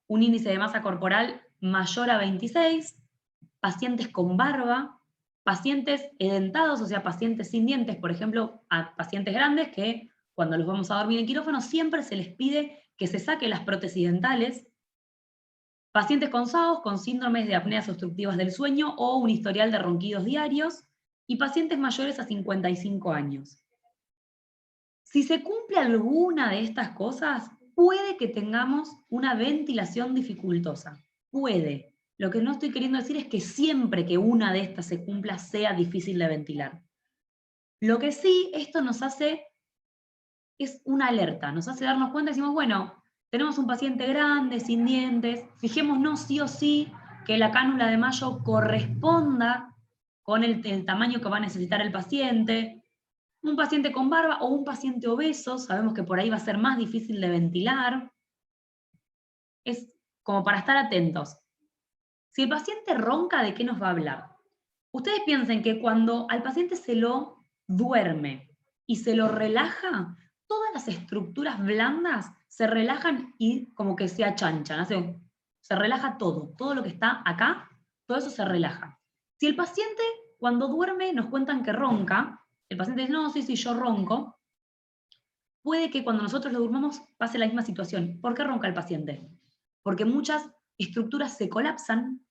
un índice de masa corporal mayor a 26, pacientes con barba, pacientes edentados, o sea, pacientes sin dientes, por ejemplo, a pacientes grandes que cuando los vamos a dormir en quirófano siempre se les pide que se saquen las prótesis dentales, pacientes con SAOS con síndromes de apneas obstructivas del sueño o un historial de ronquidos diarios, y pacientes mayores a 55 años. Si se cumple alguna de estas cosas, puede que tengamos una ventilación dificultosa. Puede. Lo que no estoy queriendo decir es que siempre que una de estas se cumpla sea difícil de ventilar. Lo que sí esto nos hace es una alerta, nos hace darnos cuenta y decimos, bueno, tenemos un paciente grande, sin dientes, fijémonos sí o sí que la cánula de Mayo corresponda con el tamaño que va a necesitar el paciente. Un paciente con barba o un paciente obeso, sabemos que por ahí va a ser más difícil de ventilar. Es como para estar atentos. Si el paciente ronca, ¿de qué nos va a hablar? Ustedes piensen que cuando al paciente se lo duerme y se lo relaja, todas las estructuras blandas se relajan y como que se achanchan, se relaja todo lo que está acá, todo eso se relaja. Si el paciente cuando duerme nos cuentan que ronca, el paciente dice, no, sí, yo ronco, puede que cuando nosotros lo durmamos pase la misma situación. ¿Por qué ronca el paciente? Porque muchas estructuras se colapsan,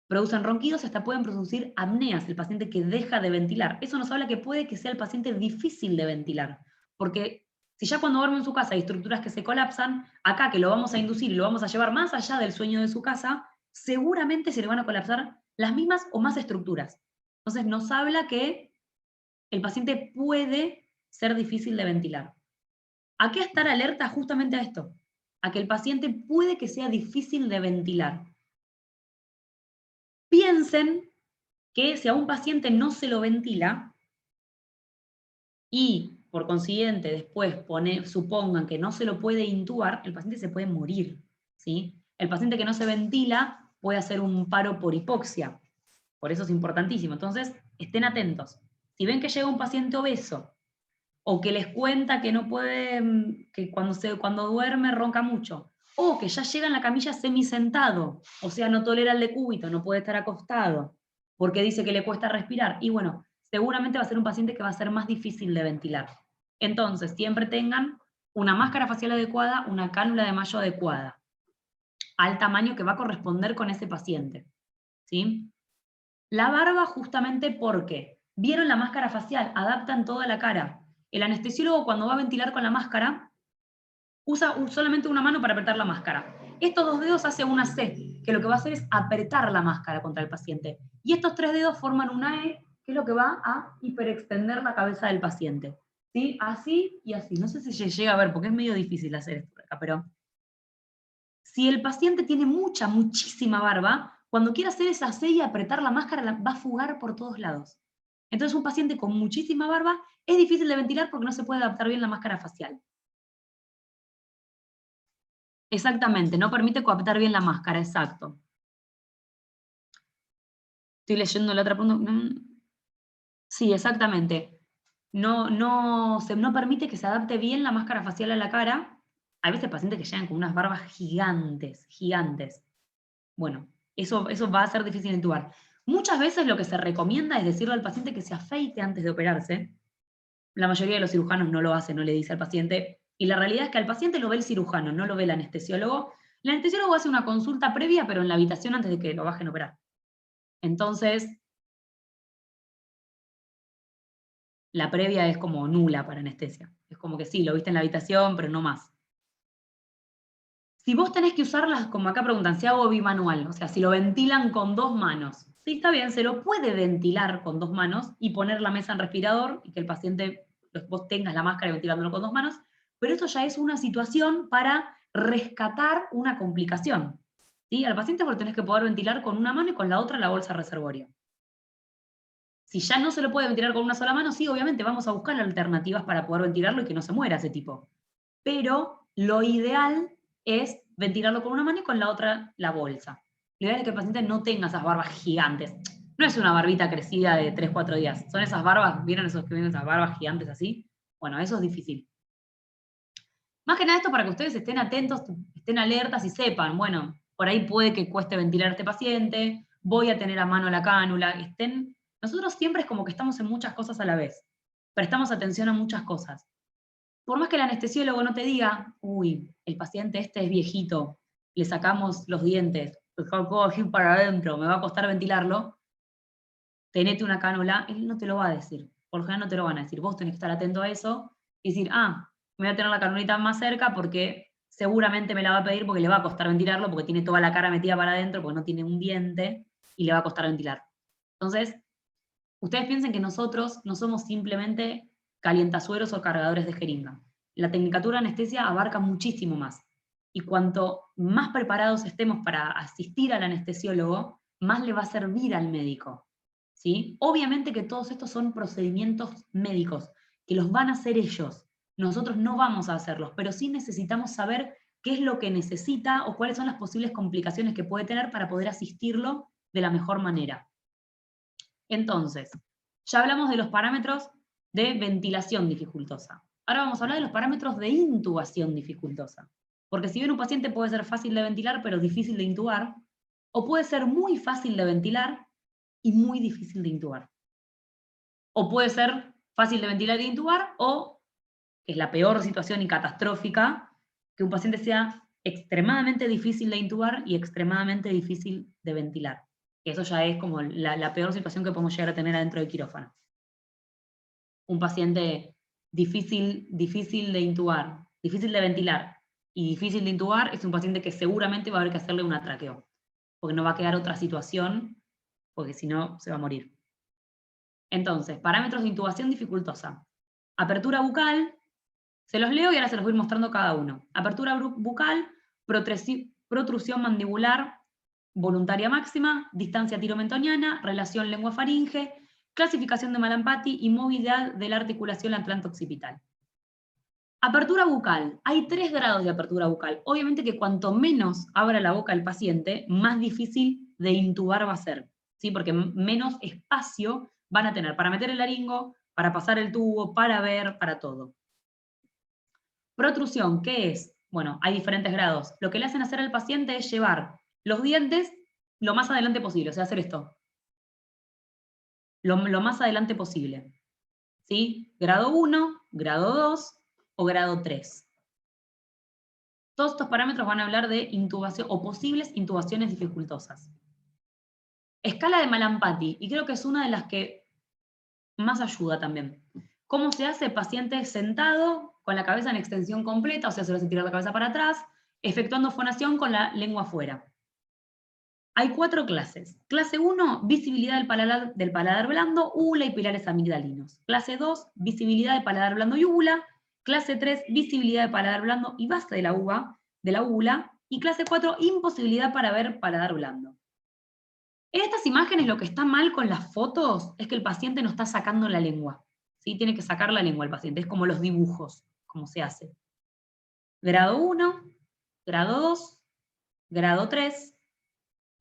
producen ronquidos y hasta pueden producir apneas, el paciente que deja de ventilar. Eso nos habla que puede que sea el paciente difícil de ventilar, porque si ya cuando duerme en su casa hay estructuras que se colapsan, acá que lo vamos a inducir y lo vamos a llevar más allá del sueño de su casa, seguramente se le van a colapsar las mismas o más estructuras. Entonces nos habla que el paciente puede ser difícil de ventilar. ¿A qué estar alerta? Justamente a esto, a que el paciente puede que sea difícil de ventilar. Piensen que si a un paciente no se lo ventila y por consiguiente después supongan que no se lo puede intubar, el paciente se puede morir, ¿sí? El paciente que no se ventila puede hacer un paro por hipoxia. Por eso es importantísimo. Entonces, estén atentos. Si ven que llega un paciente obeso, o que les cuenta que no puede, que cuando duerme ronca mucho, o que ya llega en la camilla semisentado, o sea, no tolera el decúbito, no puede estar acostado, porque dice que le cuesta respirar, y bueno, seguramente va a ser un paciente que va a ser más difícil de ventilar. Entonces, siempre tengan una máscara facial adecuada, una cánula de mayo adecuada, al tamaño que va a corresponder con ese paciente, ¿sí? La barba justamente porque, ¿vieron la máscara facial? Adaptan toda la cara. El anestesiólogo cuando va a ventilar con la máscara, usa solamente una mano para apretar la máscara. Estos 2 dedos hacen una C, que lo que va a hacer es apretar la máscara contra el paciente. Y estos 3 dedos forman una E, que es lo que va a hiperextender la cabeza del paciente. ¿Sí? Así y así. No sé si se llega a ver, porque es medio difícil hacer esto por acá, pero si el paciente tiene muchísima barba, cuando quiera hacer esa C y apretar la máscara, va a fugar por todos lados. Entonces un paciente con muchísima barba es difícil de ventilar porque no se puede adaptar bien la máscara facial. Exactamente, no permite coaptar bien la máscara, exacto. Estoy leyendo la otra pregunta. Sí, exactamente. No permite que se adapte bien la máscara facial a la cara. Hay veces pacientes que llegan con unas barbas gigantes, gigantes. Bueno, eso va a ser difícil de intubar. Muchas veces lo que se recomienda es decirle al paciente que se afeite antes de operarse. La mayoría de los cirujanos no lo hacen, no le dice al paciente. Y la realidad es que al paciente lo ve el cirujano, no lo ve el anestesiólogo. El anestesiólogo hace una consulta previa, pero en la habitación antes de que lo bajen a operar. Entonces, la previa es como nula para anestesia. Es como que sí, lo viste en la habitación, pero no más. Si vos tenés que usarlas, como acá preguntan, si hago bimanual, o sea, si lo ventilan con 2 manos. Sí, está bien, se lo puede ventilar con 2 manos y poner la mesa en respirador y que el paciente, vos tengas la máscara y ventilándolo con 2 manos, pero esto ya es una situación para rescatar una complicación. ¿Sí? Al paciente vos lo tenés que poder ventilar con una mano y con la otra la bolsa reservoria. Si ya no se lo puede ventilar con una sola mano, sí, obviamente vamos a buscar alternativas para poder ventilarlo y que no se muera ese tipo. Pero lo ideal es ventilarlo con una mano y con la otra la bolsa. Lo ideal es que el paciente no tenga esas barbas gigantes. No es una barbita crecida de 3-4 días. Son esas barbas, ¿vieron esos que vienen esas barbas gigantes así? Bueno, eso es difícil. Más que nada esto para que ustedes estén atentos, estén alertas y sepan, bueno, por ahí puede que cueste ventilar a este paciente, voy a tener a mano la cánula, nosotros siempre es como que estamos en muchas cosas a la vez. Prestamos atención a muchas cosas. Por más que el anestesiólogo no te diga, uy, el paciente este es viejito, le sacamos los dientes, el para adentro, me va a costar ventilarlo, tenete una cánula, él no te lo va a decir. Por lo general no te lo van a decir. Vos tenés que estar atento a eso y decir, me voy a tener la canulita más cerca porque seguramente me la va a pedir porque le va a costar ventilarlo, porque tiene toda la cara metida para adentro, porque no tiene un diente y le va a costar ventilar. Entonces, ustedes piensen que nosotros no somos simplemente calientasueros o cargadores de jeringa. La tecnicatura de anestesia abarca muchísimo más. Y cuanto más preparados estemos para asistir al anestesiólogo, más le va a servir al médico. ¿Sí? Obviamente que todos estos son procedimientos médicos, que los van a hacer ellos. Nosotros no vamos a hacerlos, pero sí necesitamos saber qué es lo que necesita o cuáles son las posibles complicaciones que puede tener para poder asistirlo de la mejor manera. Entonces, ya hablamos de los parámetros de ventilación dificultosa. Ahora vamos a hablar de los parámetros de intubación dificultosa. Porque si bien un paciente puede ser fácil de ventilar, pero difícil de intubar, o puede ser muy fácil de ventilar y muy difícil de intubar. O puede ser fácil de ventilar e intubar, o, que es la peor situación y catastrófica, que un paciente sea extremadamente difícil de intubar y extremadamente difícil de ventilar. Eso ya es como la peor situación que podemos llegar a tener adentro del quirófano. Un paciente difícil de intubar, difícil de ventilar y difícil de intubar es un paciente que seguramente va a haber que hacerle una traqueo, porque no va a quedar otra situación, porque si no se va a morir. Entonces, parámetros de intubación dificultosa. Apertura bucal, se los leo y ahora se los voy mostrando cada uno. Apertura bucal, protrusión mandibular voluntaria máxima, distancia tiromentoniana, relación lengua-faringe, clasificación de Malampati y movilidad de la articulación atlanto-occipital. Apertura bucal. Hay 3 grados de apertura bucal. Obviamente que cuanto menos abra la boca el paciente, más difícil de intubar va a ser, ¿sí? Porque menos espacio van a tener para meter el laringo, para pasar el tubo, para ver, para todo. Protrusión, ¿qué es? Bueno, hay diferentes grados. Lo que le hacen hacer al paciente es llevar los dientes lo más adelante posible, o sea, hacer esto. Lo más adelante posible. ¿Sí? Grado 1, grado 2 o grado 3. Todos estos parámetros van a hablar de intubación o posibles intubaciones dificultosas. Escala de Malampati, y creo que es una de las que más ayuda también. ¿Cómo se hace? Paciente sentado, con la cabeza en extensión completa, o sea, se lo hace tirar la cabeza para atrás, efectuando fonación con la lengua afuera. Hay 4 clases. Clase 1, visibilidad del paladar blando, úvula y pilares amigdalinos. Clase 2, visibilidad del paladar blando y úvula. Clase 3, visibilidad del paladar blando y base de la úvula. Y clase 4, imposibilidad para ver paladar blando. En estas imágenes lo que está mal con las fotos es que el paciente no está sacando la lengua. ¿Sí? Tiene que sacar la lengua el paciente, es como los dibujos, como se hace. Grado 1, grado 2, grado 3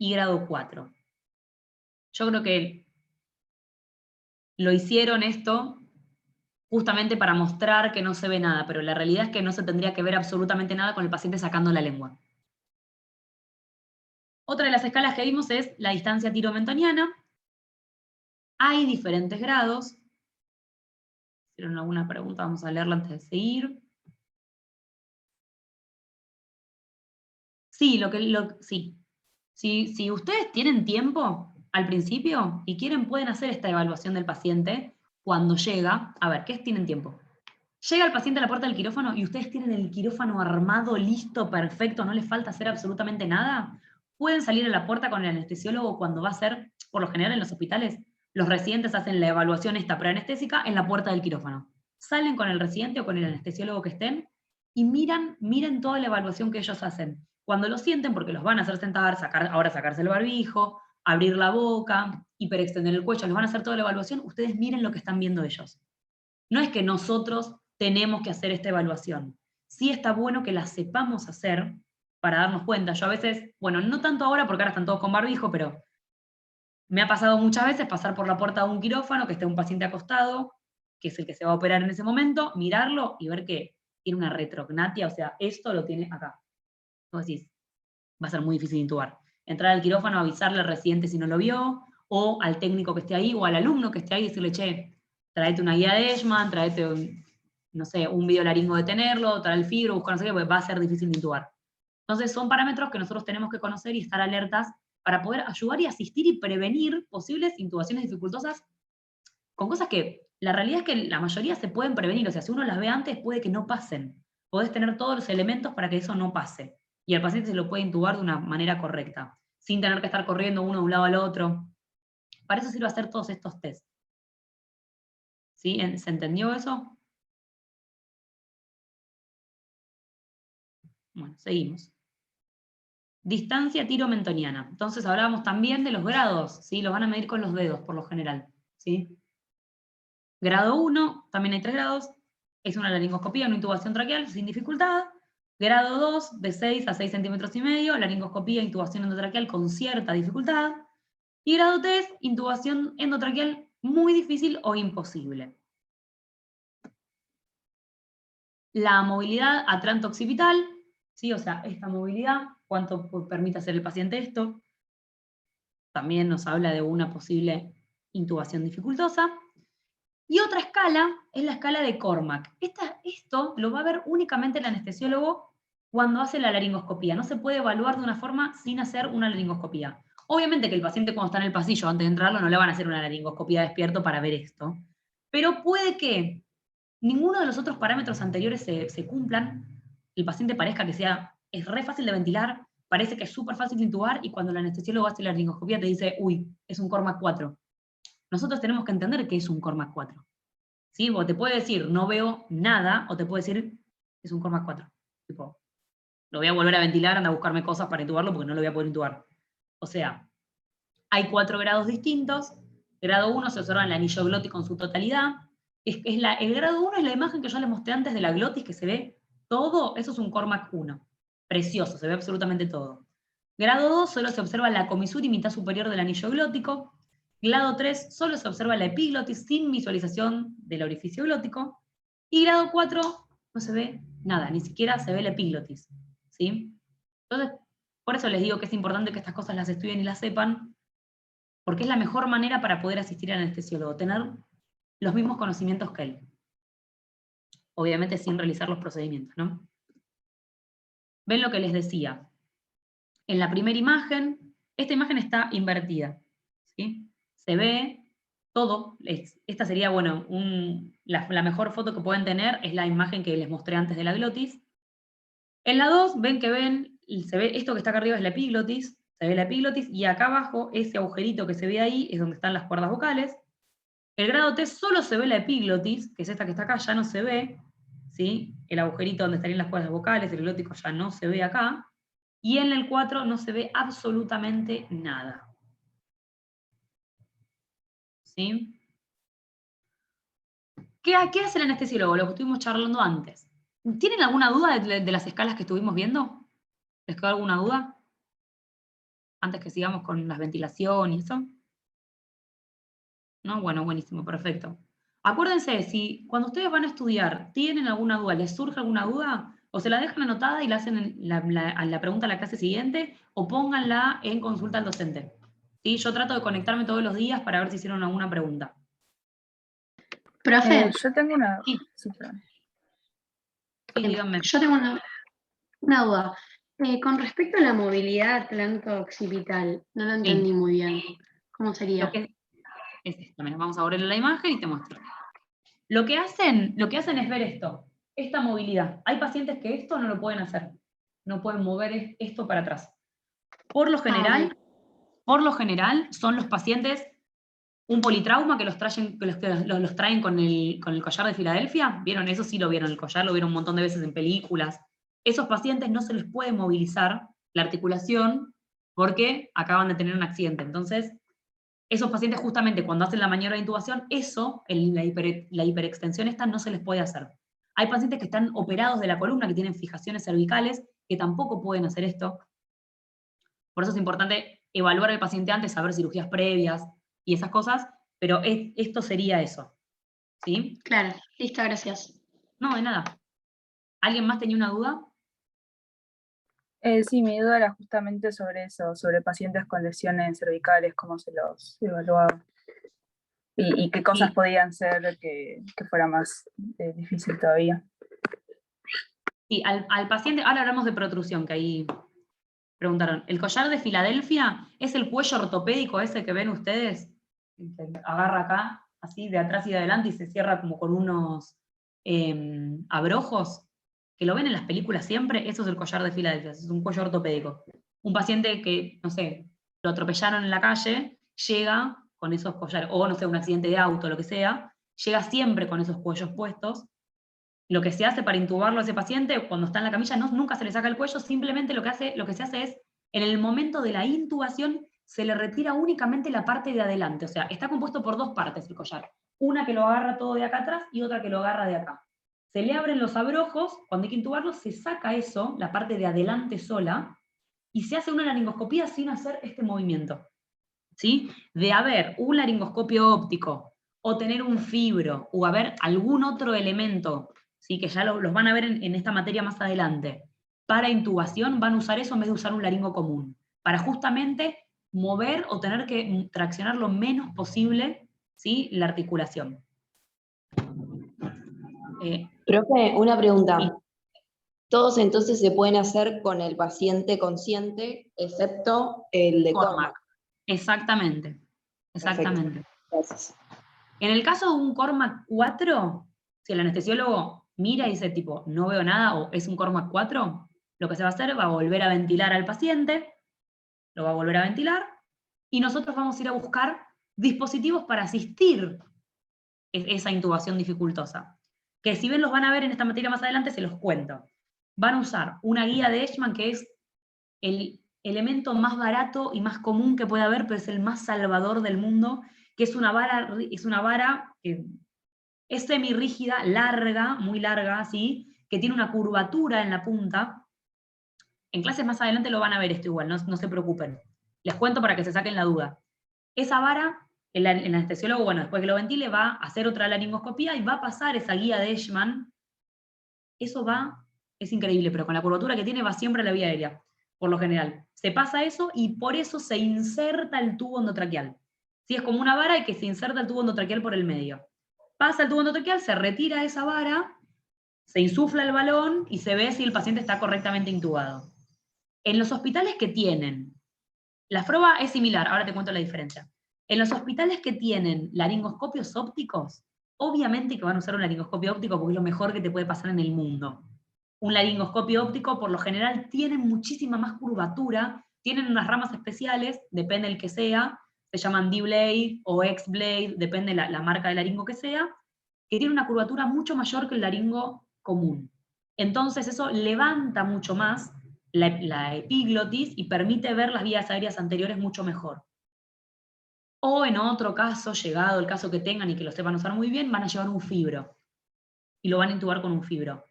y grado 4. Yo creo que lo hicieron esto justamente para mostrar que no se ve nada, pero la realidad es que no se tendría que ver absolutamente nada con el paciente sacando la lengua. Otra de las escalas que vimos es la distancia tiro-mentoniana. Hay diferentes grados. Si tienen alguna pregunta, vamos a leerla antes de seguir. Sí, sí. Si ustedes tienen tiempo al principio y quieren, pueden hacer esta evaluación del paciente cuando llega. A ver, ¿qué tienen tiempo? Llega el paciente a la puerta del quirófano y ustedes tienen el quirófano armado, listo, perfecto, no les falta hacer absolutamente nada. Pueden salir a la puerta con el anestesiólogo cuando va a ser, por lo general en los hospitales, los residentes hacen la evaluación esta preanestésica en la puerta del quirófano. Salen con el residente o con el anestesiólogo que estén y miren toda la evaluación que ellos hacen. Cuando lo sienten, porque los van a hacer sentar, ahora sacarse el barbijo, abrir la boca, hiperextender el cuello, les van a hacer toda la evaluación, ustedes miren lo que están viendo ellos. No es que nosotros tenemos que hacer esta evaluación. Sí está bueno que la sepamos hacer para darnos cuenta. Yo a veces, bueno, no tanto ahora porque ahora están todos con barbijo, pero me ha pasado muchas veces pasar por la puerta de un quirófano, que esté un paciente acostado, que es el que se va a operar en ese momento, mirarlo y ver que tiene una retrognatia, o sea, esto lo tiene acá. Vos decís, va a ser muy difícil intubar. Entrar al quirófano, avisarle al residente si no lo vio, o al técnico que esté ahí, o al alumno que esté ahí, decirle, che, traete una guía de Eshman, traete un videolaringo de tenerlo, trae el fibro, buscar no sé qué, porque va a ser difícil de intubar. Entonces son parámetros que nosotros tenemos que conocer y estar alertas para poder ayudar y asistir y prevenir posibles intubaciones dificultosas con cosas que la realidad es que la mayoría se pueden prevenir, o sea, si uno las ve antes puede que no pasen. Podés tener todos los elementos para que eso no pase. Y al paciente se lo puede intubar de una manera correcta, sin tener que estar corriendo uno de un lado al otro. Para eso sirve hacer todos estos test. ¿Sí? ¿Se entendió eso? Bueno, seguimos. Distancia tiro-mentoniana. Entonces hablábamos también de los grados, ¿sí? Los van a medir con los dedos, por lo general, ¿sí? Grado 1, también hay 3 grados, es una laringoscopía, una intubación traqueal sin dificultad. Grado 2, de 6 a 6 centímetros y medio, laringoscopía, intubación endotraqueal con cierta dificultad. Y grado 3, intubación endotraqueal muy difícil o imposible. La movilidad atranto-occipital, ¿sí? O sea, esta movilidad, cuánto permite hacer el paciente esto, también nos habla de una posible intubación dificultosa. Y otra escala es la escala de Cormack. Esto lo va a ver únicamente el anestesiólogo cuando hace la laringoscopía. No se puede evaluar de una forma sin hacer una laringoscopía. Obviamente que el paciente cuando está en el pasillo antes de entrarlo no le van a hacer una laringoscopía despierto para ver esto. Pero puede que ninguno de los otros parámetros anteriores se cumplan, el paciente parezca que es re fácil de ventilar, parece que es súper fácil de intubar, y cuando el anestesiólogo hace la laringoscopía te dice, uy, es un Cormack 4. Nosotros tenemos que entender qué es un Cormack 4. ¿Sí? O te puede decir, no veo nada, o te puede decir, es un Cormack 4. Tipo, lo voy a volver a ventilar, anda a buscarme cosas para intubarlo porque no lo voy a poder intubar. O sea, hay 4 grados distintos. Grado 1 se observa en el anillo glótico en su totalidad. El grado 1 es la imagen que yo les mostré antes de la glotis, que se ve todo, eso es un Cormack 1. Precioso, se ve absolutamente todo. Grado 2 solo se observa la comisura y mitad superior del anillo glótico. Grado 3 solo se observa la epiglotis sin visualización del orificio glótico. Y grado 4 no se ve nada, ni siquiera se ve la epiglotis. ¿Sí? Entonces, por eso les digo que es importante que estas cosas las estudien y las sepan, porque es la mejor manera para poder asistir al anestesiólogo, tener los mismos conocimientos que él. Obviamente sin realizar los procedimientos, ¿no? ¿Ven lo que les decía? En la primera imagen, esta imagen está invertida, ¿sí? Se ve todo, esta sería, bueno, la mejor foto que pueden tener es la imagen que les mostré antes de la glotis. En la 2, ven, se ve esto que está acá arriba es la epiglotis, se ve la epiglotis, y acá abajo, ese agujerito que se ve ahí, es donde están las cuerdas vocales. El grado T solo se ve la epiglotis, que es esta que está acá, ya no se ve, ¿sí? El agujerito donde estarían las cuerdas vocales, el glótico ya no se ve acá. Y en el 4 no se ve absolutamente nada. ¿Sí? ¿Qué hace el anestesiólogo? Lo que estuvimos charlando antes. ¿Tienen alguna duda de las escalas que estuvimos viendo? ¿Les quedó alguna duda? Antes que sigamos con las ventilación y eso. ¿No? Bueno, buenísimo, perfecto. Acuérdense, si cuando ustedes van a estudiar, ¿tienen alguna duda? ¿Les surge alguna duda? O se la dejan anotada y la hacen la pregunta a la clase siguiente, o pónganla en consulta al docente. ¿Sí? Yo trato de conectarme todos los días para ver si hicieron alguna pregunta. Profe, Yo tengo una... Sí. Sí, perdón. Sí, díganme. Yo tengo una duda. Con respecto a la movilidad atlántico-occipital, no lo entendí muy bien. ¿Cómo sería? Lo que es esto, mira, vamos a abrir la imagen y te muestro. Lo que hacen es ver esto, esta movilidad. Hay pacientes que esto no lo pueden hacer, no pueden mover esto para atrás. Por lo general son los pacientes, un politrauma que los traen con el collar de Filadelfia. ¿Vieron? Eso sí lo vieron, el collar lo vieron un montón de veces en películas. Esos pacientes no se les puede movilizar la articulación porque acaban de tener un accidente. Entonces, esos pacientes justamente cuando hacen la maniobra de intubación, la hiperextensión esta no se les puede hacer. Hay pacientes que están operados de la columna, que tienen fijaciones cervicales, que tampoco pueden hacer esto. Por eso es importante evaluar al paciente antes, saber cirugías previas y esas cosas, pero esto sería eso. ¿Sí? Claro, listo, gracias. No, de nada. ¿Alguien más tenía una duda? Sí, mi duda era justamente sobre eso, sobre pacientes con lesiones cervicales, cómo se los evaluaba. Y qué cosas podían ser que fuera más difícil todavía. Sí, al paciente, ahora hablamos de protrusión, que ahí preguntaron. El collar de Filadelfia es el cuello ortopédico ese que ven ustedes, que agarra acá, así de atrás y de adelante, y se cierra como con unos abrojos, que lo ven en las películas siempre. Eso es el collar de Filadelfia, es un cuello ortopédico. Un paciente que, no sé, lo atropellaron en la calle, llega con esos collares, o no sé, un accidente de auto, lo que sea, llega siempre con esos cuellos puestos. Lo que se hace para intubarlo a ese paciente, cuando está en la camilla, nunca se le saca el cuello, simplemente lo que se hace es, en el momento de la intubación, se le retira únicamente la parte de adelante. O sea, está compuesto por dos partes el collar. Una que lo agarra todo de acá atrás y otra que lo agarra de acá. Se le abren los abrojos, cuando hay que intubarlo, se saca eso, la parte de adelante sola, y se hace una laringoscopía sin hacer este movimiento. ¿Sí? De haber un laringoscopio óptico, o tener un fibro, o haber algún otro elemento, ¿sí? Que ya los van a ver en esta materia más adelante, para intubación van a usar eso en vez de usar un laringo común, para justamente mover o tener que traccionar lo menos posible, ¿sí? La articulación. Profe, una pregunta. Sí. Todos entonces se pueden hacer con el paciente consciente, excepto el de Cormack. Exactamente, exactamente. Perfecto. Gracias. En el caso de un Cormack 4, si el anestesiólogo mira y dice tipo, no veo nada, o es un Cormack 4, lo que se va a hacer va a volver a ventilar al paciente, lo va a volver a ventilar, y nosotros vamos a ir a buscar dispositivos para asistir esa intubación dificultosa. Que si bien los van a ver en esta materia más adelante, se los cuento. Van a usar una guía de Edgeman, que es el elemento más barato y más común que puede haber, pero es el más salvador del mundo, que es una vara que es semirrígida, larga, muy larga, ¿sí? Que tiene una curvatura en la punta. En clases más adelante lo van a ver esto igual, no se preocupen. Les cuento para que se saquen la duda. Esa vara el anestesiólogo, bueno, después que lo ventile, va a hacer otra laringoscopía y va a pasar esa guía de Eichmann. Eso es increíble, pero con la curvatura que tiene va siempre a la vía aérea, por lo general. Se pasa eso y por eso se inserta el tubo endotraqueal. ¿Sí? Es como una vara y que se inserta el tubo endotraqueal por el medio. Pasa el tubo endotraqueal, se retira esa vara, se insufla el balón y se ve si el paciente está correctamente intubado. En los hospitales que tienen, la FROBA es similar, ahora te cuento la diferencia. En los hospitales que tienen laringoscopios ópticos, obviamente que van a usar un laringoscopio óptico porque es lo mejor que te puede pasar en el mundo. Un laringoscopio óptico, por lo general, tiene muchísima más curvatura, tienen unas ramas especiales, depende del que sea, se llaman D-Blade o X-Blade, depende la marca de laringo que sea, que tiene una curvatura mucho mayor que el laringo común. Entonces eso levanta mucho más la epiglotis y permite ver las vías aéreas anteriores mucho mejor. O en otro caso, llegado el caso que tengan y que lo sepan usar muy bien, van a llevar un fibro. Y lo van a intubar con un fibro.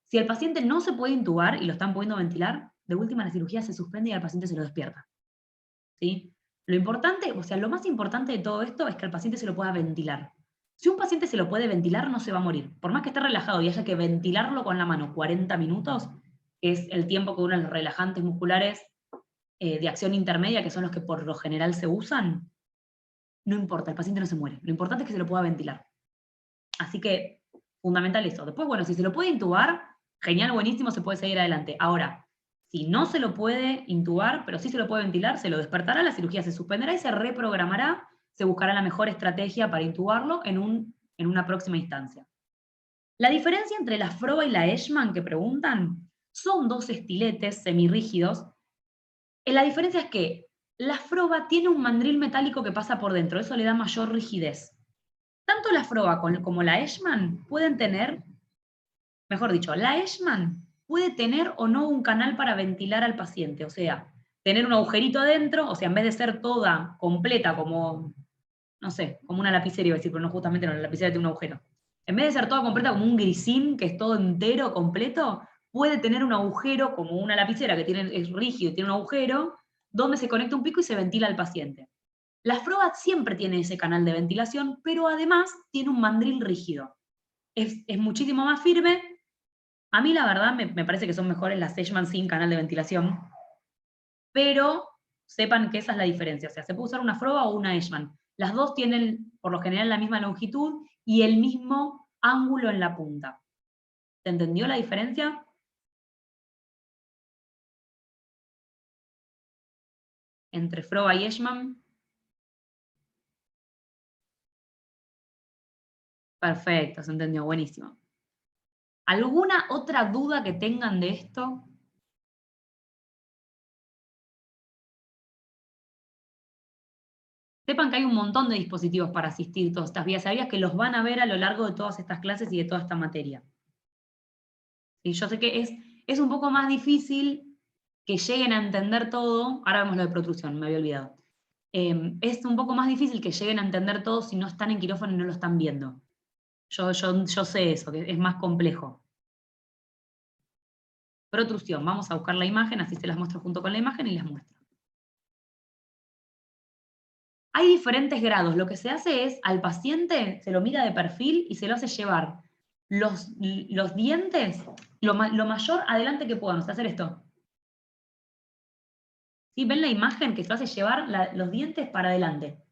Si el paciente no se puede intubar y lo están pudiendo ventilar, de última la cirugía se suspende y al paciente se lo despierta. ¿Sí? Lo importante, o sea, lo más importante de todo esto es que al paciente se lo pueda ventilar. Si un paciente se lo puede ventilar, no se va a morir. Por más que esté relajado y haya que ventilarlo con la mano 40 minutos, que es el tiempo que duran los relajantes musculares de acción intermedia, que son los que por lo general se usan, no importa, el paciente no se muere. Lo importante es que se lo pueda ventilar. Así que, fundamental eso. Después, bueno, si se lo puede intubar, genial, buenísimo, se puede seguir adelante. Ahora, si no se lo puede intubar, pero sí se lo puede ventilar, se lo despertará, la cirugía se suspenderá y se reprogramará, se buscará la mejor estrategia para intubarlo en una próxima instancia. La diferencia entre la FROBA y la Eichmann que preguntan son dos estiletes semirrígidos. La diferencia es que la FROBA tiene un mandril metálico que pasa por dentro, eso le da mayor rigidez. Tanto la FROBA como la Eichmann pueden tener, mejor dicho, la Eichmann puede tener o no un canal para ventilar al paciente, o sea, tener un agujerito adentro, o sea, en vez de ser toda completa como, no sé, como una lapicera, iba a decir, pero no, justamente no, la lapicera tiene un agujero. En vez de ser toda completa como un grisín, que es todo entero, completo, puede tener un agujero como una lapicera que es rígido y tiene un agujero, donde se conecta un pico y se ventila al paciente. La FROBA siempre tiene ese canal de ventilación, pero además tiene un mandril rígido. Es muchísimo más firme. A mí la verdad me parece que son mejores las Eichmann sin canal de ventilación, pero sepan que esa es la diferencia. O sea, se puede usar una FROBA o una Eichmann. Las dos tienen por lo general la misma longitud y el mismo ángulo en la punta. ¿Se entendió la diferencia? Entre FROBA y Eichmann. Perfecto, se entendió, buenísimo. ¿Alguna otra duda que tengan de esto? Sepan que hay un montón de dispositivos para asistir todas estas vías aéreas que los van a ver a lo largo de todas estas clases y de toda esta materia. Y yo sé que es un poco más difícil que lleguen a entender todo. Ahora vemos lo de protrusión, me había olvidado. Es un poco más difícil que lleguen a entender todo si no están en quirófano y no lo están viendo. Yo sé eso, que es más complejo. Protrusión, vamos a buscar la imagen, así se las muestro junto con la imagen y les muestro. Hay diferentes grados, lo que se hace es, al paciente se lo mira de perfil y se lo hace llevar los dientes lo mayor adelante que puedan, o sea, hacer esto. ¿Sí? ¿Ven la imagen que se lo hace llevar los dientes para adelante?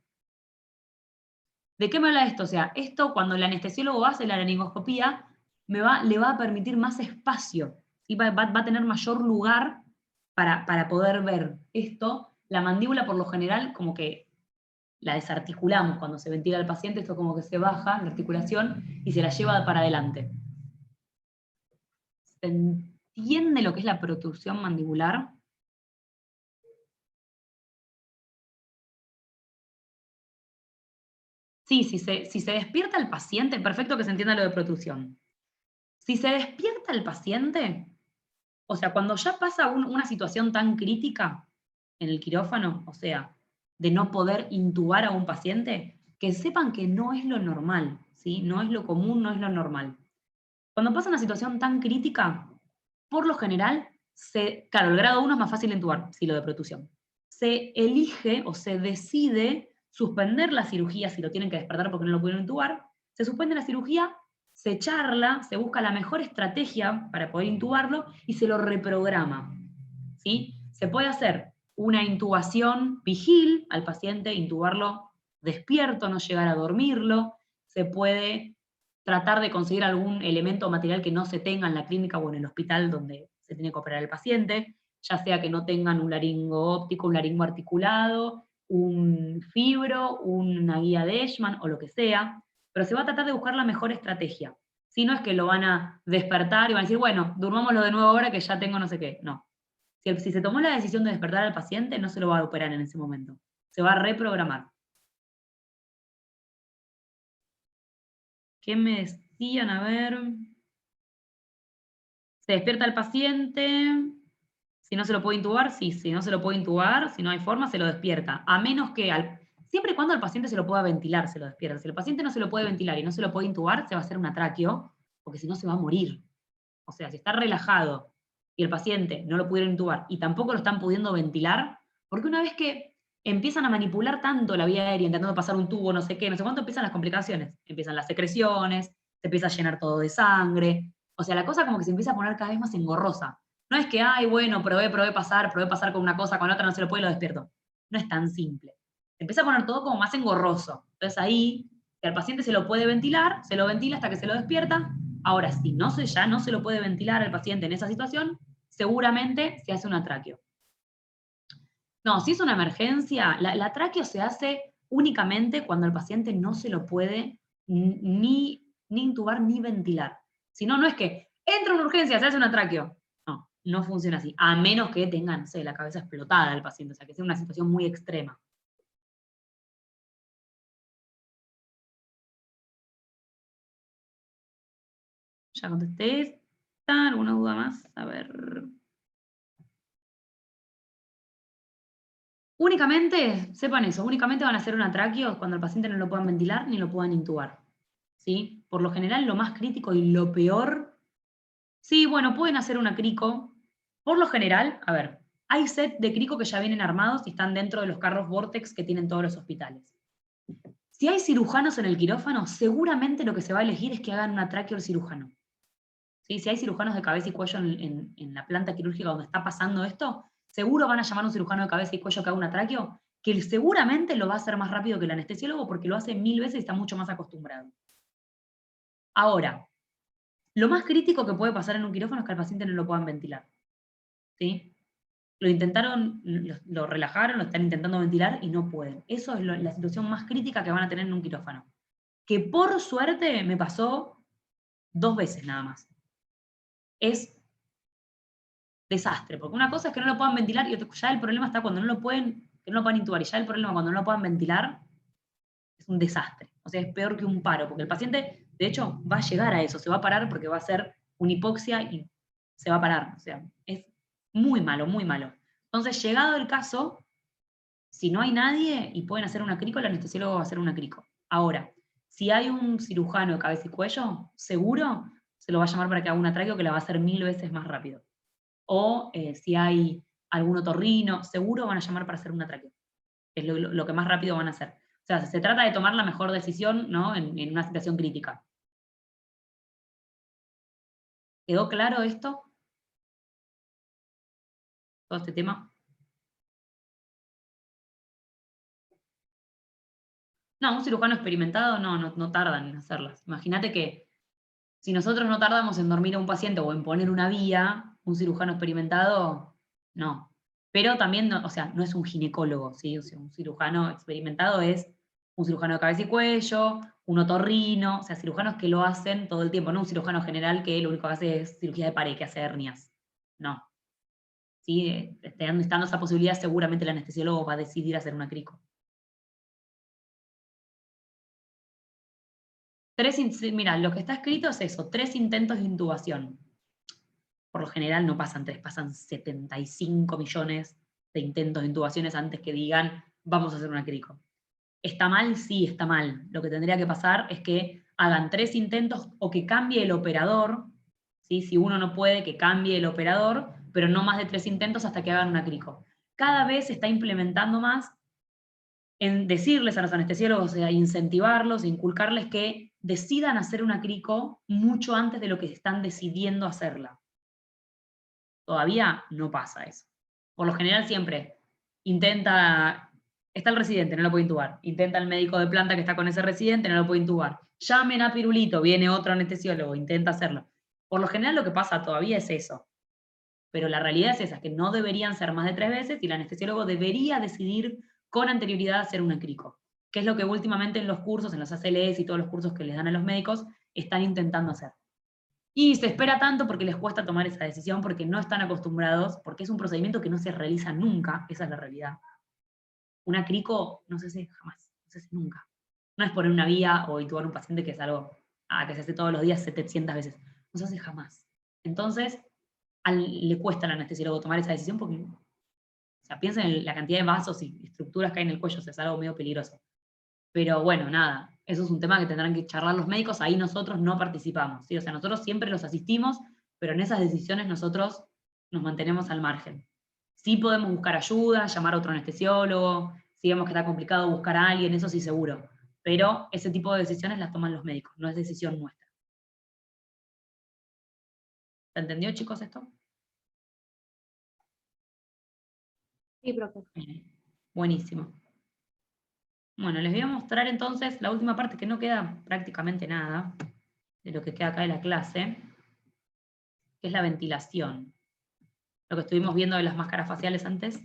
¿De qué me habla esto? O sea, esto cuando el anestesiólogo hace la laringoscopía, le va a permitir más espacio, ¿sí? Va a tener mayor lugar para poder ver esto. La mandíbula por lo general como que la desarticulamos cuando se ventila al paciente, esto como que se baja, la articulación, y se la lleva para adelante. ¿Se entiende lo que es la protrusión mandibular? Sí, si se despierta el paciente, perfecto que se entienda lo de protrusión. Si se despierta el paciente, o sea, cuando ya pasa una situación tan crítica en el quirófano, o sea, de no poder intubar a un paciente, que sepan que no es lo normal, ¿sí? No es lo común, no es lo normal. Cuando pasa una situación tan crítica, por lo general, claro, el grado 1 es más fácil de intubar, sí, lo de protrusión. Se elige o se decide suspender la cirugía si lo tienen que despertar porque no lo pudieron intubar, se suspende la cirugía, se charla, se busca la mejor estrategia para poder intubarlo y se lo reprograma, ¿sí? Se puede hacer una intubación vigil al paciente, intubarlo despierto, no llegar a dormirlo, se puede tratar de conseguir algún elemento o material que no se tenga en la clínica o en el hospital donde se tiene que operar el paciente, ya sea que no tengan un laringo óptico, un laringo articulado, un fibro, una guía de Eichmann o lo que sea, pero se va a tratar de buscar la mejor estrategia. Si no es que lo van a despertar y van a decir, bueno, durmámoslo de nuevo ahora que ya tengo no sé qué. No. Si se tomó la decisión de despertar al paciente, no se lo va a operar en ese momento. Se va a reprogramar. ¿Qué me decían? A ver. Se despierta el paciente. Si no se lo puede intubar, sí. Si no se lo puede intubar, si no hay forma, se lo despierta. A menos que, siempre y cuando al paciente se lo pueda ventilar, se lo despierta. Si el paciente no se lo puede ventilar y no se lo puede intubar, se va a hacer una traqueo, porque si no se va a morir. O sea, si está relajado y el paciente no lo pudieron intubar y tampoco lo están pudiendo ventilar, porque una vez que empiezan a manipular tanto la vía aérea, intentando pasar un tubo, no sé qué, no sé cuánto, empiezan las complicaciones. Empiezan las secreciones, se empieza a llenar todo de sangre. O sea, la cosa como que se empieza a poner cada vez más engorrosa. No es que, ay, bueno, probé pasar con una cosa, con otra, no se lo puede y lo despierto. No es tan simple. Se empieza a poner todo como más engorroso. Entonces ahí, si al paciente se lo puede ventilar, se lo ventila hasta que se lo despierta. Ahora, si ya no se lo puede ventilar al paciente en esa situación, seguramente se hace una traqueo. No, si es una emergencia, la traqueo se hace únicamente cuando el paciente no se lo puede ni intubar ni ventilar. Si no, no es que entra una urgencia, se hace una traqueo. No, no funciona así. A menos que tengan, no sé, la cabeza explotada del paciente, o sea, que sea una situación muy extrema. Ya contesté esta, ¿alguna duda más? A ver. Únicamente, sepan eso, únicamente van a hacer una traqueo cuando el paciente no lo puedan ventilar ni lo puedan intubar. ¿Sí? Por lo general, lo más crítico y lo peor, sí, bueno, pueden hacer una crico. Por lo general, a ver, hay set de crico que ya vienen armados y están dentro de los carros Vortex que tienen todos los hospitales. Si hay cirujanos en el quirófano, seguramente lo que se va a elegir es que hagan una traqueo el cirujano. ¿Sí? Si hay cirujanos de cabeza y cuello en la planta quirúrgica donde está pasando esto, seguro van a llamar a un cirujano de cabeza y cuello que haga una traqueo, que seguramente lo va a hacer más rápido que el anestesiólogo porque lo hace 1000 veces y está mucho más acostumbrado. Ahora, lo más crítico que puede pasar en un quirófano es que al paciente no lo puedan ventilar. ¿Sí? Lo intentaron, lo relajaron, lo están intentando ventilar y no pueden. Eso es la situación más crítica que van a tener en un quirófano. Que por suerte me pasó 2 veces nada más. Es desastre, porque una cosa es que no lo puedan ventilar y ya el problema está cuando no lo pueden, que no lo puedan intubar, y ya el problema cuando no lo puedan ventilar es un desastre. O sea, es peor que un paro, porque el paciente, de hecho, va a llegar a eso, se va a parar porque va a hacer una hipoxia y se va a parar. O sea, es muy malo, muy malo. Entonces, llegado el caso, si no hay nadie y pueden hacer una crico, el anestesiólogo va a hacer una crico. Ahora, si hay un cirujano de cabeza y cuello, seguro se lo va a llamar para que haga una traqueo que la va a hacer 1000 veces más rápido. O si hay algún otorrino, seguro van a llamar para hacer una traqueo. Es lo que más rápido van a hacer. O sea, se trata de tomar la mejor decisión, ¿no? en una situación crítica. ¿Quedó claro esto? ¿Todo este tema? No, un cirujano experimentado no tardan en hacerlas. Imagínate que si nosotros no tardamos en dormir a un paciente o en poner una vía, un cirujano experimentado, no. Pero también, o sea, no es un ginecólogo, ¿sí? O sea, un cirujano experimentado es un cirujano de cabeza y cuello, un otorrino, o sea, cirujanos que lo hacen todo el tiempo, no un cirujano general que lo único que hace es cirugía de pared, que hace hernias. No. ¿Sí? Estando esa posibilidad, seguramente el anestesiólogo va a decidir hacer una crico. Mira, lo que está escrito es eso, 3 intentos de intubación. Por lo general no pasan 3, pasan 75 millones de intentos de intubaciones antes que digan, vamos a hacer una crico. ¿Está mal? Sí, está mal. Lo que tendría que pasar es que hagan 3 intentos o que cambie el operador, ¿sí? Si uno no puede, que cambie el operador, pero no más de 3 intentos hasta que hagan una crico. Cada vez se está implementando más en decirles a los anestesiólogos, o sea, incentivarlos, inculcarles que decidan hacer una crico mucho antes de lo que están decidiendo hacerla. Todavía no pasa eso. Por lo general siempre intenta, está el residente, no lo puede intubar, intenta el médico de planta que está con ese residente, no lo puede intubar. Llamen a Pirulito, viene otro anestesiólogo, intenta hacerlo. Por lo general lo que pasa todavía es eso. Pero la realidad es esa, que no deberían ser más de 3 veces y el anestesiólogo debería decidir con anterioridad hacer una crico, que es lo que últimamente en los cursos, en los ACLS y todos los cursos que les dan a los médicos, están intentando hacer. Y se espera tanto porque les cuesta tomar esa decisión, porque no están acostumbrados, porque es un procedimiento que no se realiza nunca, esa es la realidad. Una crico no se hace jamás, no se hace nunca. No es poner una vía o intubar un paciente que es algo que se hace todos los días 700 veces, no se hace jamás. Entonces, le cuesta al anestesiólogo tomar esa decisión porque, o sea, piensen en la cantidad de vasos y estructuras que hay en el cuello, o sea, es algo medio peligroso. Pero bueno, nada, eso es un tema que tendrán que charlar los médicos, ahí nosotros no participamos, ¿sí? O sea, nosotros siempre los asistimos, pero en esas decisiones nosotros nos mantenemos al margen. Sí podemos buscar ayuda, llamar a otro anestesiólogo, si vemos que está complicado buscar a alguien, eso sí seguro, pero ese tipo de decisiones las toman los médicos, no es decisión nuestra. ¿Se entendió, chicos, esto? Sí, profe. Buenísimo. Bueno, les voy a mostrar entonces la última parte, que no queda prácticamente nada de lo que queda acá de la clase, que es la ventilación. Lo que estuvimos viendo de las máscaras faciales antes.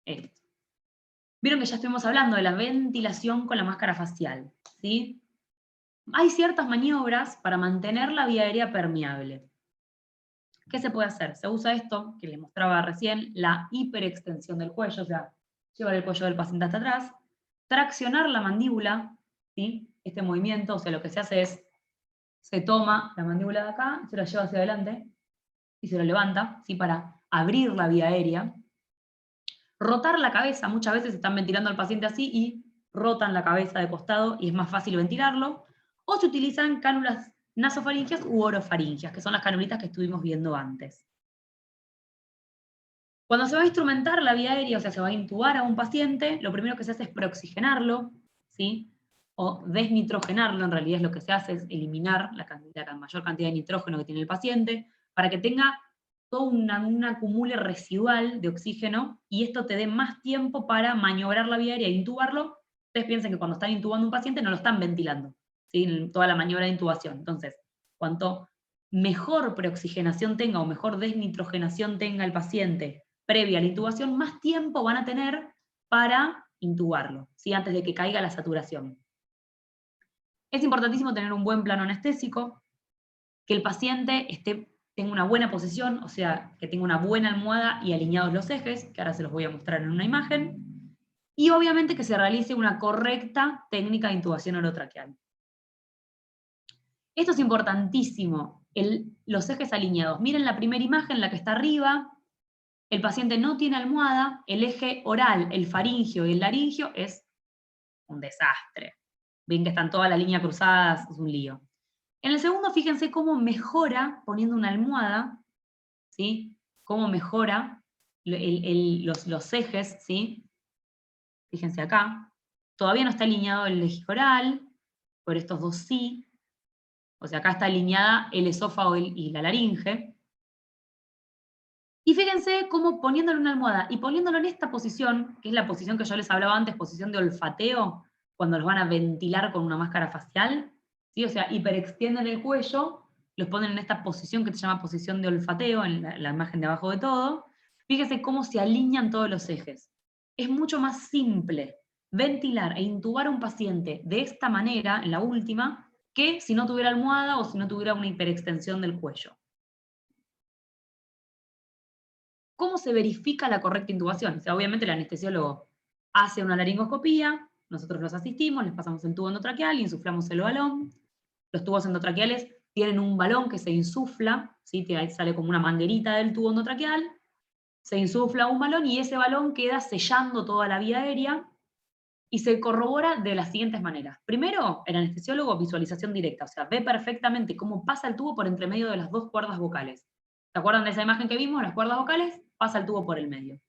Esto. Vieron que ya estuvimos hablando de la ventilación con la máscara facial, ¿sí? Hay ciertas maniobras para mantener la vía aérea permeable. ¿Qué se puede hacer? Se usa esto, que les mostraba recién, la hiperextensión del cuello, o sea, llevar el cuello del paciente hasta atrás, traccionar la mandíbula, ¿sí? Este movimiento, o sea, lo que se hace es, se toma la mandíbula de acá, se la lleva hacia adelante, y se lo levanta, ¿sí? Para abrir la vía aérea. Rotar la cabeza, muchas veces están ventilando al paciente así y rotan la cabeza de costado y es más fácil ventilarlo. O se utilizan cánulas nasofaringias u orofaringias, que son las canulitas que estuvimos viendo antes. Cuando se va a instrumentar la vía aérea, o sea, se va a intubar a un paciente, lo primero que se hace es preoxigenarlo, ¿sí? O desnitrogenarlo, en realidad es lo que se hace, es eliminar la mayor cantidad de nitrógeno que tiene el paciente, para que tenga todo un acumule residual de oxígeno, y esto te dé más tiempo para maniobrar la vía aérea e intubarlo. Ustedes piensen que cuando están intubando a un paciente no lo están ventilando, ¿sí? Toda la maniobra de intubación. Entonces, cuanto mejor preoxigenación tenga o mejor desnitrogenación tenga el paciente previa a la intubación, más tiempo van a tener para intubarlo, ¿sí? Antes de que caiga la saturación. Es importantísimo tener un buen plano anestésico, que el paciente tenga una buena posición, o sea, que tenga una buena almohada y alineados los ejes, que ahora se los voy a mostrar en una imagen, y obviamente que se realice una correcta técnica de intubación orotraqueal. Esto es importantísimo, los ejes alineados. Miren la primera imagen, la que está arriba, el paciente no tiene almohada, el eje oral, el faringio y el laringio es un desastre. Ven que están todas las líneas cruzadas, es un lío. En el segundo, fíjense cómo mejora poniendo una almohada, ¿sí? Cómo mejora los ejes, ¿sí? Fíjense acá. Todavía no está alineado el eje oral, por estos dos sí. O sea, acá está alineada el esófago y la laringe. Y fíjense cómo poniéndole una almohada y poniéndolo en esta posición, que es la posición que yo les hablaba antes, posición de olfateo, cuando los van a ventilar con una máscara facial, ¿sí? O sea, hiperextienden el cuello, los ponen en esta posición que se llama posición de olfateo, en la imagen de abajo de todo. Fíjense cómo se alinean todos los ejes. Es mucho más simple ventilar e intubar a un paciente de esta manera, en la última, que si no tuviera almohada o si no tuviera una hiperextensión del cuello. ¿Cómo se verifica la correcta intubación? O sea, obviamente el anestesiólogo hace una laringoscopía, nosotros los asistimos, les pasamos el tubo endotraqueal, insuflamos el balón. Los tubos endotraqueales tienen un balón que se insufla, ¿sí? Ahí sale como una manguerita del tubo endotraqueal, se insufla un balón y ese balón queda sellando toda la vía aérea y se corrobora de las siguientes maneras. Primero, el anestesiólogo, visualización directa, o sea, ve perfectamente cómo pasa el tubo por entre medio de las dos cuerdas vocales. ¿Se acuerdan de esa imagen que vimos? Las cuerdas vocales, pasa el tubo por el medio.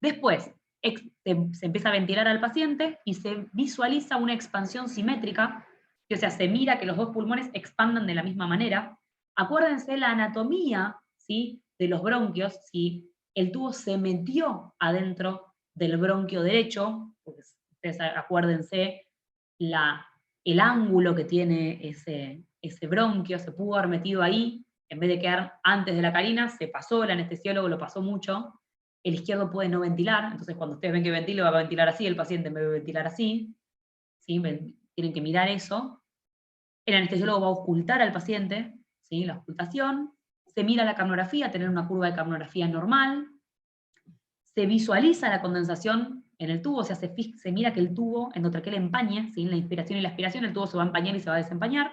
Después, se empieza a ventilar al paciente y se visualiza una expansión simétrica, que, o sea, se mira que los dos pulmones expandan de la misma manera. Acuérdense la anatomía, ¿sí?, de los bronquios, si el tubo se metió adentro del bronquio derecho, pues ustedes acuérdense el ángulo que tiene ese bronquio, se pudo haber metido ahí, en vez de quedar antes de la carina, se pasó, el anestesiólogo lo pasó mucho. El izquierdo puede no ventilar, entonces cuando ustedes ven que ventila, va a ventilar así, el paciente en vez de ventilar así, ¿sí? Tienen que mirar eso. El anestesiólogo va a ocultar al paciente, ¿sí?, la ocultación. Se mira la capnografía, tener una curva de capnografía normal. Se visualiza la condensación en el tubo, o sea, se mira que el tubo endotraqueal empaña, ¿sí?, en la inspiración y la expiración, el tubo se va a empañar y se va a desempañar.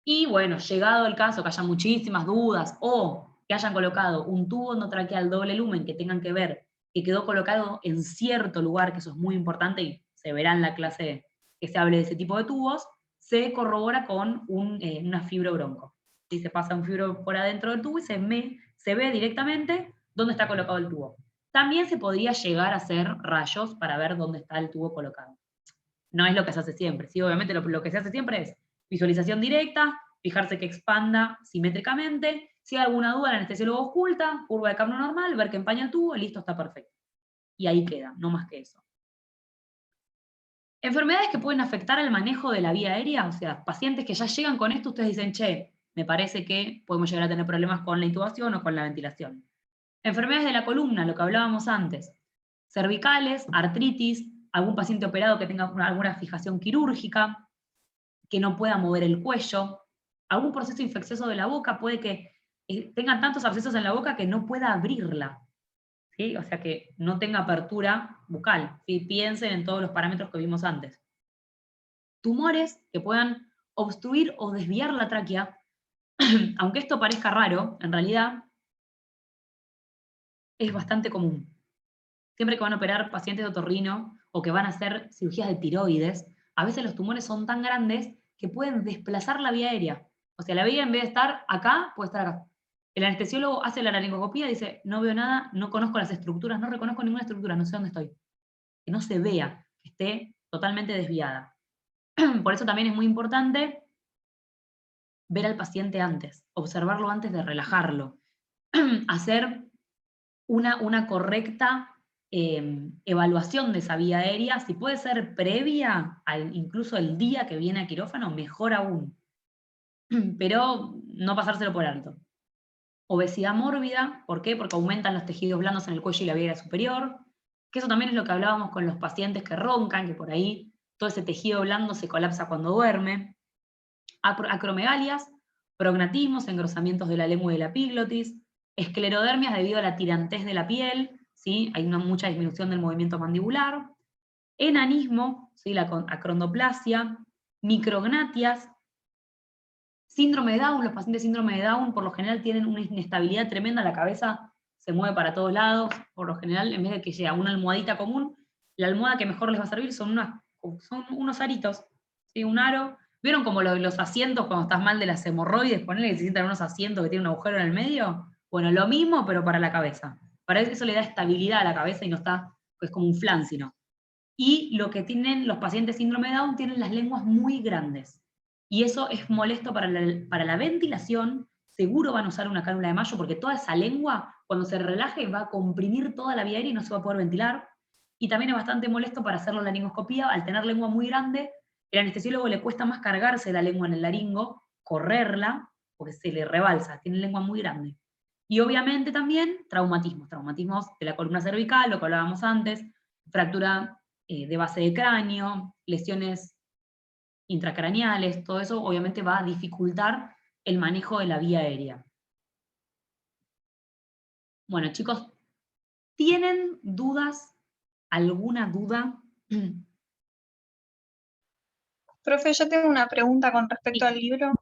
Y bueno, llegado el caso que haya muchísimas dudas, o que hayan colocado un tubo endotraqueal doble lumen que tengan que ver que quedó colocado en cierto lugar, que eso es muy importante y se verá en la clase que se hable de ese tipo de tubos, se corrobora con una fibrobronco. ¿Sí? Se pasa un fibro por adentro del tubo y se ve directamente dónde está colocado el tubo. También se podría llegar a hacer rayos para ver dónde está el tubo colocado. No es lo que se hace siempre, ¿sí? Obviamente lo que se hace siempre es visualización directa, fijarse que expanda simétricamente. Si hay alguna duda, el anestesiólogo oculta, curva de Kaplan normal, ver que empaña el tubo, y listo, está perfecto. Y ahí queda, no más que eso. Enfermedades que pueden afectar el manejo de la vía aérea, o sea, pacientes que ya llegan con esto, ustedes dicen, che, me parece que podemos llegar a tener problemas con la intubación o con la ventilación. Enfermedades de la columna, lo que hablábamos antes. Cervicales, artritis, algún paciente operado que tenga alguna fijación quirúrgica, que no pueda mover el cuello, algún proceso infeccioso de la boca, puede que tengan tantos abscesos en la boca que no pueda abrirla, ¿sí? O sea, que no tenga apertura bucal, ¿sí? Piensen en todos los parámetros que vimos antes. Tumores que puedan obstruir o desviar la tráquea, aunque esto parezca raro, en realidad es bastante común. Siempre que van a operar pacientes de otorrino o que van a hacer cirugías de tiroides, a veces los tumores son tan grandes que pueden desplazar la vía aérea. O sea, la vía en vez de estar acá, puede estar acá. El anestesiólogo hace la laringoscopía y dice, no veo nada, no conozco las estructuras, no reconozco ninguna estructura, no sé dónde estoy. Que no se vea, que esté totalmente desviada. Por eso también es muy importante ver al paciente antes, observarlo antes de relajarlo, hacer una correcta evaluación de esa vía aérea, si puede ser previa, incluso el día que viene a quirófano, mejor aún. Pero no pasárselo por alto. Obesidad mórbida, ¿por qué? Porque aumentan los tejidos blandos en el cuello y la vía aérea superior, que eso también es lo que hablábamos con los pacientes que roncan, que por ahí todo ese tejido blando se colapsa cuando duerme. Acromegalias, prognatismos, engrosamientos de la lengua y de la epiglotis, esclerodermias debido a la tirantez de la piel, ¿sí? Hay mucha disminución del movimiento mandibular, enanismo, ¿sí? La acrondoplasia, micrognatias, síndrome de Down. Los pacientes de síndrome de Down por lo general tienen una inestabilidad tremenda, la cabeza se mueve para todos lados, por lo general en vez de que llegue a una almohadita común, la almohada que mejor les va a servir son unos aritos, ¿sí? Un aro. ¿Vieron como los asientos cuando estás mal de las hemorroides? Ponele que se sientan unos asientos que tienen un agujero en el medio. Bueno, lo mismo, pero para la cabeza. Para eso le da estabilidad a la cabeza y no está, es como un flan, sino. Y lo que tienen los pacientes síndrome de Down, tienen las lenguas muy grandes. Y eso es molesto para la ventilación. Seguro van a usar una cánula de Mayo, porque toda esa lengua, cuando se relaje, va a comprimir toda la vía aérea y no se va a poder ventilar. Y también es bastante molesto para hacer la laringoscopía, al tener lengua muy grande, el anestesiólogo le cuesta más cargarse la lengua en el laringo, correrla, porque se le rebalsa, tiene lengua muy grande. Y obviamente también traumatismos de la columna cervical, lo que hablábamos antes, fractura de base de cráneo, lesiones intracraneales, todo eso obviamente va a dificultar el manejo de la vía aérea. Bueno, chicos, ¿tienen dudas? ¿Alguna duda? Profe, yo tengo una pregunta con respecto al libro.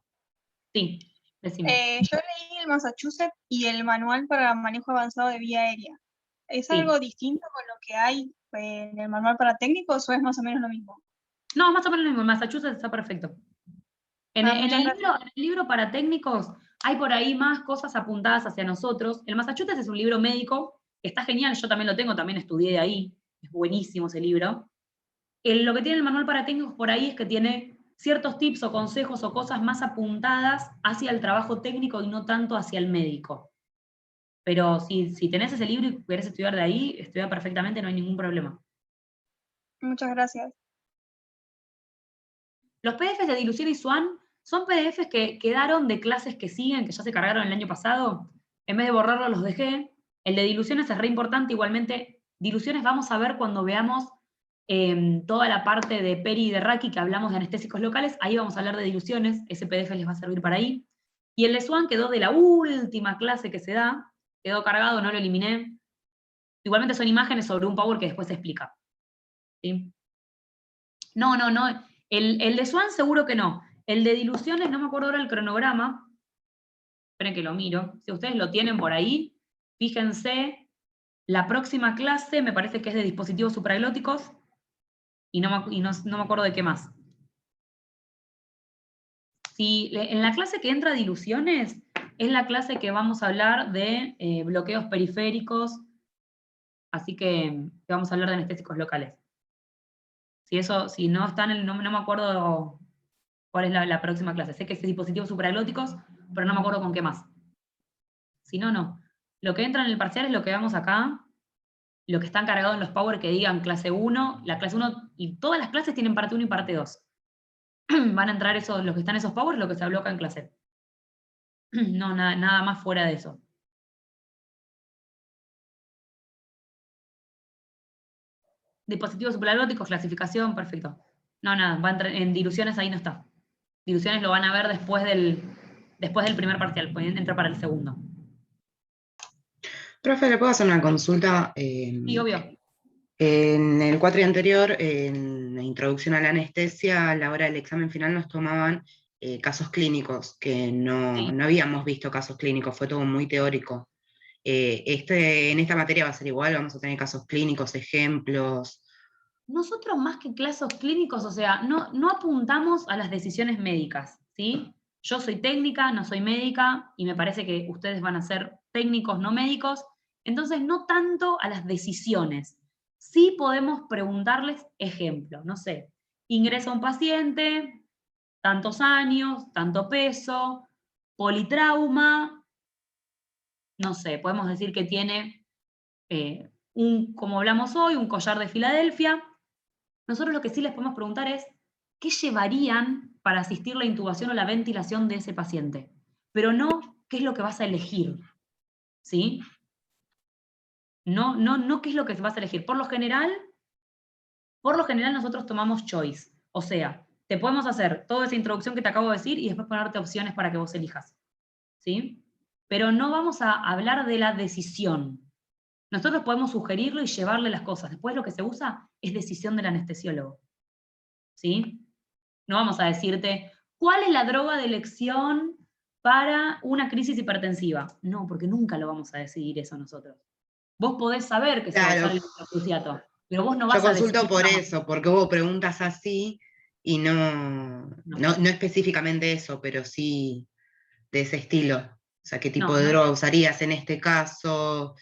Sí, decime. Yo leí el Massachusetts y el Manual para Manejo Avanzado de Vía Aérea. ¿Es algo distinto con lo que hay en el Manual para Técnicos o es más o menos lo mismo? No, más o menos lo mismo. En Massachusetts está perfecto. En el libro para técnicos hay por ahí más cosas apuntadas hacia nosotros. El Massachusetts es un libro médico está genial, yo también lo tengo, también estudié de ahí, es buenísimo ese libro. Lo que tiene el manual para técnicos por ahí es que tiene ciertos tips o consejos o cosas más apuntadas hacia el trabajo técnico y no tanto hacia el médico. Pero si tenés ese libro y querés estudiar de ahí, estudia perfectamente, no hay ningún problema. Muchas gracias. Los PDFs de Dilución y Swan son PDFs que quedaron de clases que siguen, que ya se cargaron el año pasado. En vez de borrarlos, los dejé. El de diluciones es re importante, igualmente. Diluciones vamos a ver cuando veamos toda la parte de Peri y de Raki, que hablamos de anestésicos locales. Ahí vamos a hablar de diluciones, ese PDF les va a servir para ahí. Y el de Swan quedó de la última clase que se da, quedó cargado, no lo eliminé. Igualmente son imágenes sobre un Power que después se explica. ¿Sí? No. El de Swan seguro que no. El de diluciones, no me acuerdo ahora el cronograma. Esperen que lo miro. Si ustedes lo tienen por ahí, fíjense, la próxima clase me parece que es de dispositivos supraglóticos y no me acuerdo de qué más. Si en la clase que entra diluciones, es la clase que vamos a hablar de bloqueos periféricos, así que vamos a hablar de anestésicos locales. Si no están, no me acuerdo cuál es la próxima clase. Sé que es dispositivos supraglóticos, pero no me acuerdo con qué más. Si no, no. Lo que entra en el parcial es lo que vemos acá, lo que están cargados en los Power que digan clase 1, la clase 1, y todas las clases tienen parte 1 y parte 2. Van a entrar los que están en esos Power, lo que se bloca en clase. No, nada más fuera de eso. Dispositivos supraglóticos, clasificación, perfecto. No, nada, va a entrar en diluciones, ahí no está. Diluciones lo van a ver después del primer parcial, pues entra para el segundo. Profe, ¿le puedo hacer una consulta? Sí, obvio. En el cuatri anterior, en la introducción a la anestesia, a la hora del examen final nos tomaban casos clínicos, que no habíamos visto casos clínicos, fue todo muy teórico. En esta materia va a ser igual, vamos a tener casos clínicos, ejemplos. Nosotros más que casos clínicos, o sea, no apuntamos a las decisiones médicas, ¿sí? Yo soy técnica, no soy médica, y me parece que ustedes van a ser técnicos, no médicos, entonces no tanto a las decisiones. Sí podemos preguntarles ejemplos, no sé, ingresa un paciente, tantos años, tanto peso, politrauma, no sé, podemos decir que tiene, como hablamos hoy, un collar de Filadelfia. Nosotros lo que sí les podemos preguntar es, ¿qué llevarían para asistir la intubación o la ventilación de ese paciente? Pero no, ¿qué es lo que vas a elegir? ¿Sí? No, ¿qué es lo que vas a elegir? Por lo general nosotros tomamos choice. O sea, te podemos hacer toda esa introducción que te acabo de decir y después ponerte opciones para que vos elijas. ¿Sí? Pero no vamos a hablar de la decisión. Nosotros podemos sugerirlo y llevarle las cosas. Después lo que se usa es decisión del anestesiólogo. ¿Sí? No vamos a decirte, ¿cuál es la droga de elección para una crisis hipertensiva? No, porque nunca lo vamos a decidir eso nosotros. Vos podés saber que se va a usar el cruciato, pero vos no vas a decidir. Yo consulto por eso, porque hubo preguntas así y no específicamente eso, pero sí de ese estilo. O sea, ¿qué tipo de droga usarías en este caso?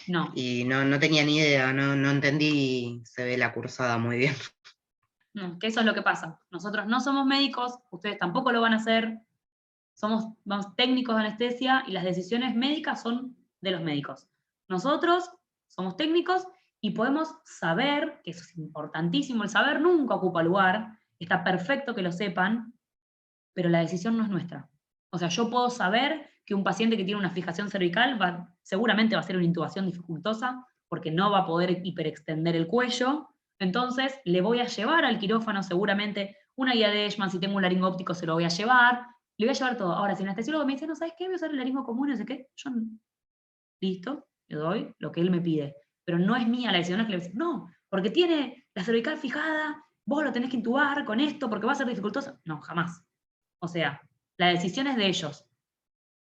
No. Y no tenía ni idea, no entendí, se ve la cursada muy bien. No, que eso es lo que pasa. Nosotros no somos médicos, ustedes tampoco lo van a hacer, somos técnicos de anestesia y las decisiones médicas son de los médicos. Nosotros somos técnicos y podemos saber, que eso es importantísimo, el saber nunca ocupa lugar, está perfecto que lo sepan, pero la decisión no es nuestra. O sea, yo puedo saber que un paciente que tiene una fijación cervical seguramente va a ser una intubación dificultosa, porque no va a poder hiperextender el cuello, entonces le voy a llevar al quirófano seguramente una guía de Eshman, si tengo un laringo óptico se lo voy a llevar, le voy a llevar todo. Ahora, si el anestesiólogo me dice, no, ¿sabes qué? Voy a usar el laringo común, no sé qué, yo listo, le doy lo que él me pide. Pero no es mía la decisión, no es que le dice, no, porque tiene la cervical fijada, vos lo tenés que intubar con esto porque va a ser dificultoso. No, jamás. O sea, la decisión es de ellos.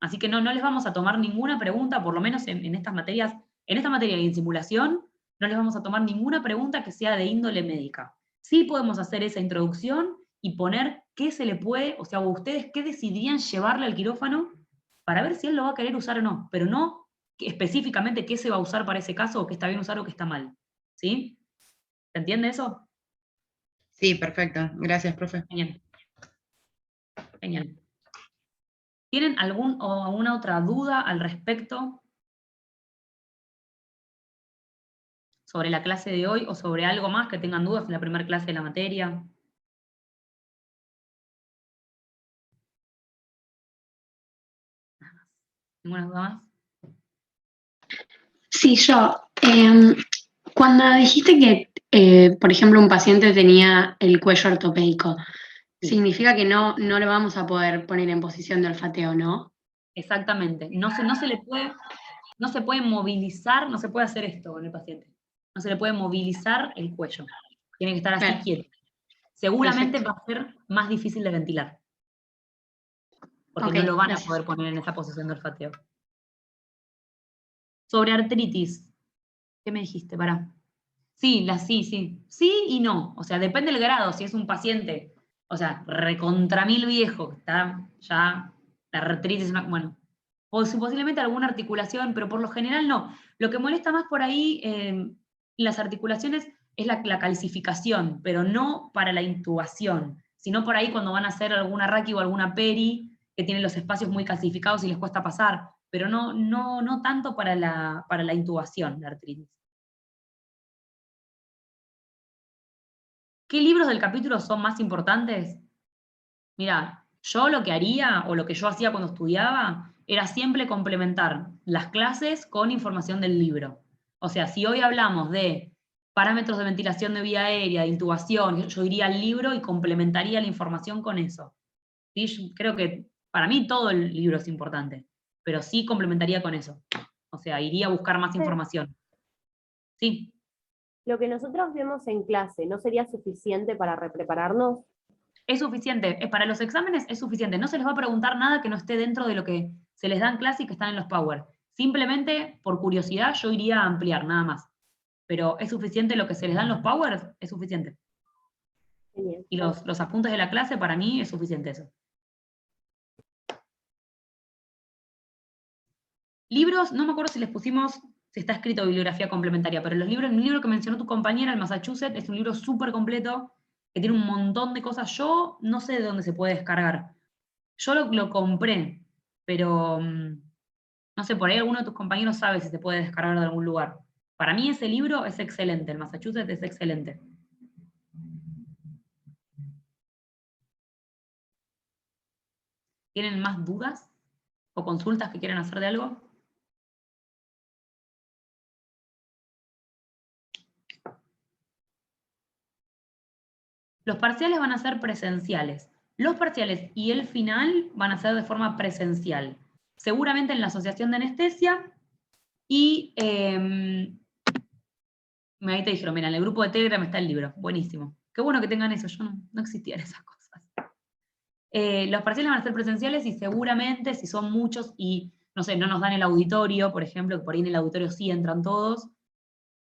Así que no les vamos a tomar ninguna pregunta, por lo menos en estas materias, en esta materia y en simulación, no les vamos a tomar ninguna pregunta que sea de índole médica. Sí podemos hacer esa introducción y poner qué se le puede, o sea, ustedes qué decidirían llevarle al quirófano para ver si él lo va a querer usar o no, pero no específicamente qué se va a usar para ese caso, o qué está bien usar o qué está mal. ¿Sí? ¿Se entiende eso? Sí, perfecto. Gracias, profe. Genial. Genial. ¿Tienen alguna otra duda al respecto sobre la clase de hoy o sobre algo más que tengan dudas en la primera clase de la materia? ¿Ninguna duda más? Sí, yo. Cuando dijiste que, por ejemplo, un paciente tenía el cuello ortopédico, significa que no lo vamos a poder poner en posición de olfateo, ¿no? Exactamente. No se puede movilizar, no se puede hacer esto con el paciente. No se le puede movilizar el cuello. Tiene que estar así Claro. quieto. Seguramente Perfecto. va a ser más difícil de ventilar. Porque Ok, no lo van gracias. a poder poner en esa posición de olfateo. Sobre artritis. ¿Qué me dijiste? Pará. Sí, sí. Sí y no. O sea, depende del grado. Si es un paciente, o sea, recontra mil viejo, que está ya, la artritis es una, bueno, o posiblemente alguna articulación, pero por lo general no. Lo que molesta más por ahí en las articulaciones es la calcificación, pero no para la intubación, sino por ahí cuando van a hacer alguna raqui o alguna peri, que tienen los espacios muy calcificados y les cuesta pasar, pero no tanto para la intubación, la artritis. ¿Qué libros del capítulo son más importantes? Mira, yo lo que haría, o lo que yo hacía cuando estudiaba, era siempre complementar las clases con información del libro. O sea, si hoy hablamos de parámetros de ventilación de vía aérea, de intubación, yo iría al libro y complementaría la información con eso. ¿Sí? Yo creo que para mí todo el libro es importante, pero sí complementaría con eso. O sea, iría a buscar más información. Sí. Lo que nosotros vemos en clase, ¿no sería suficiente para reprepararnos? Es suficiente, para los exámenes es suficiente. No se les va a preguntar nada que no esté dentro de lo que se les da en clase y que están en los Power. Simplemente, por curiosidad, yo iría a ampliar, nada más. Pero es suficiente lo que se les da en los Powers, es suficiente. Genial. Y los apuntes de la clase, para mí, es suficiente eso. Libros, no me acuerdo si les pusimos, si está escrito bibliografía complementaria, pero el libro que mencionó tu compañera, el Massachusetts, es un libro súper completo, que tiene un montón de cosas. Yo no sé de dónde se puede descargar. Yo lo compré, pero no sé, por ahí alguno de tus compañeros sabe si se puede descargar de algún lugar. Para mí ese libro es excelente, el Massachusetts es excelente. ¿Tienen más dudas o consultas que quieran hacer de algo? Los parciales van a ser presenciales. Los parciales y el final van a ser de forma presencial. Seguramente en la Asociación de Anestesia y ahí te dijeron, mira, en el grupo de Telegram está el libro. Buenísimo. Qué bueno que tengan eso, yo no existían esas cosas. Los parciales van a ser presenciales y seguramente si son muchos y, no sé, no nos dan el auditorio, por ejemplo, que por ahí en el auditorio sí entran todos,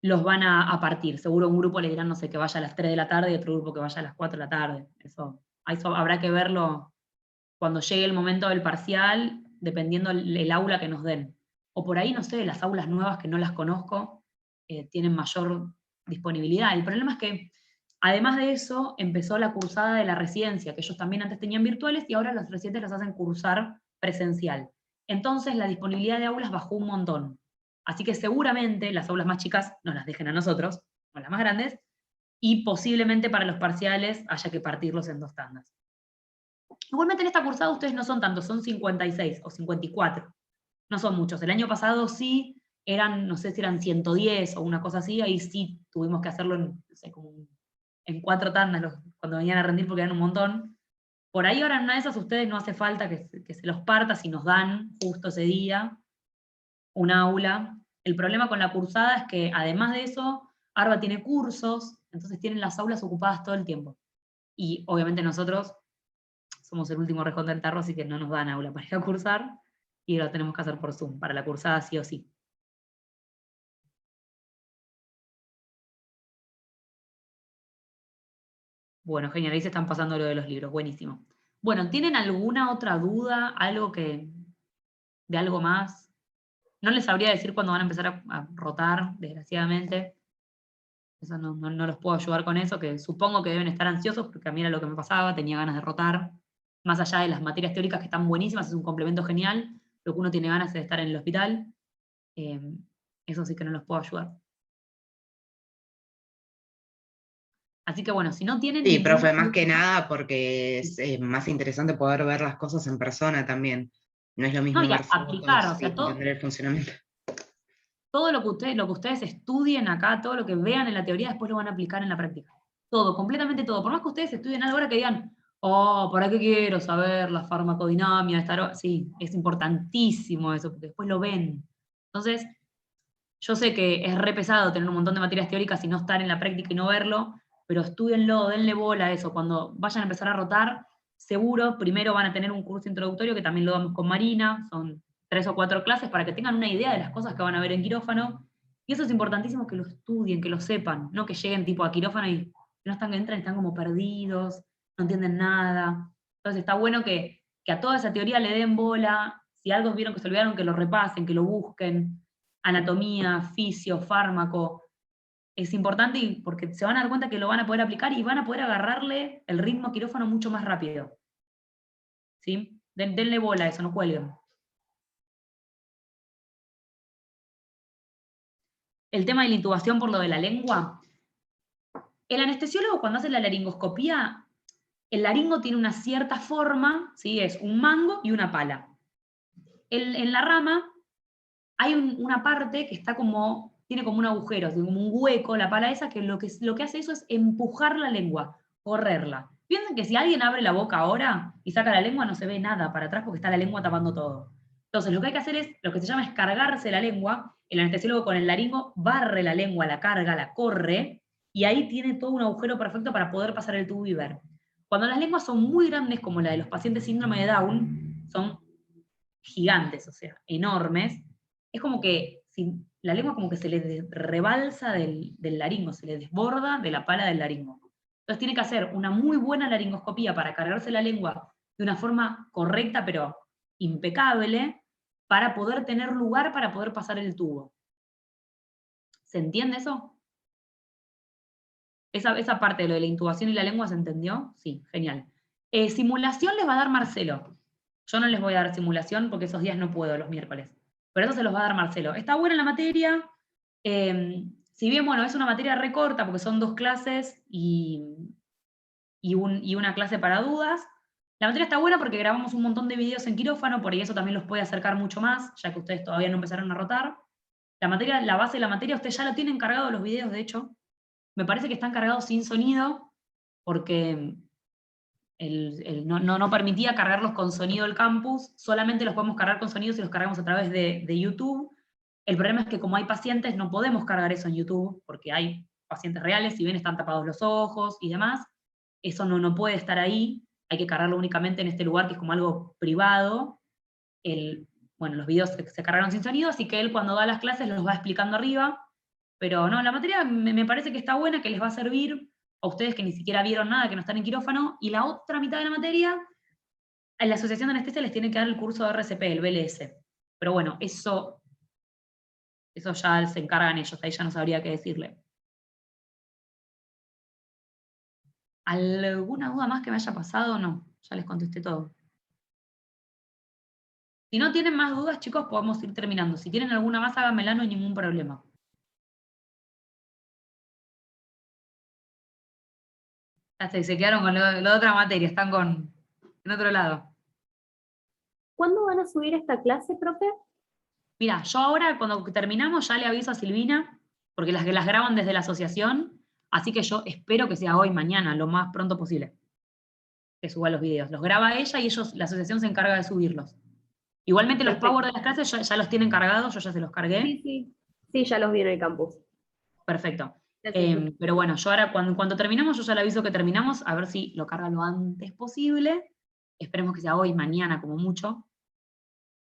los van a partir. Seguro un grupo le dirán, no sé, que vaya a las 3 de la tarde y otro grupo que vaya a las 4 de la tarde. Eso habrá que verlo cuando llegue el momento del parcial, dependiendo el aula que nos den. O por ahí, no sé, las aulas nuevas que no las conozco, tienen mayor disponibilidad. El problema es que, además de eso, empezó la cursada de la residencia, que ellos también antes tenían virtuales y ahora los residentes las hacen cursar presencial. Entonces la disponibilidad de aulas bajó un montón. Así que seguramente las aulas más chicas nos las dejen a nosotros, o las más grandes, y posiblemente para los parciales haya que partirlos en 2 tandas. Igualmente en esta cursada ustedes no son tantos, son 56 o 54. No son muchos. El año pasado sí eran, no sé si eran 110 o una cosa así, ahí sí tuvimos que hacerlo en, no sé, como en 4 tandas cuando venían a rendir porque eran un montón. Por ahí ahora en una de esas ustedes no hace falta que se los parta si nos dan justo ese día un aula. El problema con la cursada es que además de eso, ARBA tiene cursos, entonces tienen las aulas ocupadas todo el tiempo. Y obviamente nosotros somos el último rejón del tarro, así que no nos dan aula para ir a cursar, y lo tenemos que hacer por Zoom, para la cursada sí o sí. Bueno, genial, ahí se están pasando lo de los libros, buenísimo. Bueno, ¿tienen alguna otra duda? ¿Algo de algo más? No les sabría decir cuándo van a empezar a rotar, desgraciadamente. Eso no los puedo ayudar con eso, que supongo que deben estar ansiosos, porque a mí era lo que me pasaba, tenía ganas de rotar. Más allá de las materias teóricas que están buenísimas, es un complemento genial, lo que uno tiene ganas es de estar en el hospital. Eso sí que no los puedo ayudar. Así que bueno, si no tienen Sí, ninguna profe, más que duda- nada porque es más interesante poder ver las cosas en persona también. No es lo No, mismo y ver aplicar, o fotos y sea, entender el funcionamiento. todo lo que ustedes estudien acá, todo lo que vean en la teoría, después lo van a aplicar en la práctica. Todo, completamente todo. Por más que ustedes estudien algo ahora que digan, oh, ¿para qué quiero saber la farmacodinamia? Sí, es importantísimo eso, porque después lo ven. Entonces, yo sé que es re pesado tener un montón de materias teóricas y no estar en la práctica y no verlo, pero estúdienlo, denle bola a eso. Cuando vayan a empezar a rotar, seguro, primero van a tener un curso introductorio que también lo damos con Marina, son 3 o 4 clases para que tengan una idea de las cosas que van a ver en quirófano. Y eso es importantísimo que lo estudien, que lo sepan, no que lleguen tipo a quirófano y no están, entran y están como perdidos, no entienden nada. Entonces está bueno que a toda esa teoría le den bola, si algo vieron que se olvidaron, que lo repasen, que lo busquen, anatomía, fisio, fármaco. Es importante porque se van a dar cuenta que lo van a poder aplicar y van a poder agarrarle el ritmo a quirófano mucho más rápido. ¿Sí? Denle bola a eso, no cuelguen. El tema de la intubación por lo de la lengua. El anestesiólogo cuando hace la laringoscopía, el laringo tiene una cierta forma, ¿sí? Es un mango y una pala. En la rama hay una parte que está tiene como un agujero, como un hueco, la pala esa, que lo que hace eso es empujar la lengua, correrla. Piensen que si alguien abre la boca ahora y saca la lengua, no se ve nada para atrás porque está la lengua tapando todo. Entonces, lo que hay que hacer es, lo que se llama es cargarse la lengua. El anestesiólogo con el laringo barre la lengua, la carga, la corre, y ahí tiene todo un agujero perfecto para poder pasar el tubo y ver. Cuando las lenguas son muy grandes, como la de los pacientes síndrome de Down, son gigantes, o sea, enormes, es como que la lengua como que se le rebalsa del laringo, se le desborda de la pala del laringo. Entonces tiene que hacer una muy buena laringoscopía para cargarse la lengua de una forma correcta, pero impecable, para poder tener lugar para poder pasar el tubo. ¿Se entiende eso? Esa parte de lo de la intubación y la lengua, ¿se entendió? Sí, genial. Simulación les va a dar Marcelo. Yo no les voy a dar simulación porque esos días no puedo, los miércoles. Pero eso se los va a dar Marcelo. Está buena la materia. Si bien, bueno, es una materia recorta porque son 2 clases y una clase para dudas. La materia está buena porque grabamos un montón de videos en quirófano, por ahí eso también los puede acercar mucho más, ya que ustedes todavía no empezaron a rotar. La base de la materia, ustedes ya lo tienen cargado los videos, de hecho. Me parece que están cargados sin sonido, porque no permitía cargarlos con sonido el campus, solamente los podemos cargar con sonido si los cargamos a través de YouTube. El problema es que como hay pacientes, no podemos cargar eso en YouTube, porque hay pacientes reales, si bien están tapados los ojos y demás, eso no puede estar ahí, hay que cargarlo únicamente en este lugar que es como algo privado. Bueno, los videos se cargaron sin sonido, así que él cuando da las clases los va explicando arriba, pero no, la materia me parece que está buena, que les va a servir a ustedes que ni siquiera vieron nada, que no están en quirófano, y la otra mitad de la materia, en la Asociación de Anestesia les tiene que dar el curso de RCP, el BLS. Pero bueno, eso ya se encargan ellos, ahí ya no sabría qué decirle. ¿Alguna duda más que me haya pasado? No, ya les contesté todo. Si no tienen más dudas, chicos, podemos ir terminando. Si tienen alguna más, háganmela, no hay ningún problema. Ya se quedaron con la otra materia, están en otro lado. ¿Cuándo van a subir esta clase, profe? Mira, yo ahora cuando terminamos ya le aviso a Silvina, porque las graban desde la asociación, así que yo espero que sea hoy, mañana, lo más pronto posible, que suba los videos. Los graba ella y la asociación se encarga de subirlos. Igualmente los Perfecto. power de las clases ya los tienen cargados, yo ya se los cargué. Sí, ya los vi en el campus. Perfecto. Gracias. Pero bueno, yo ahora cuando terminamos, yo ya le aviso que terminamos, a ver si lo carga lo antes posible. Esperemos que sea hoy, mañana, como mucho.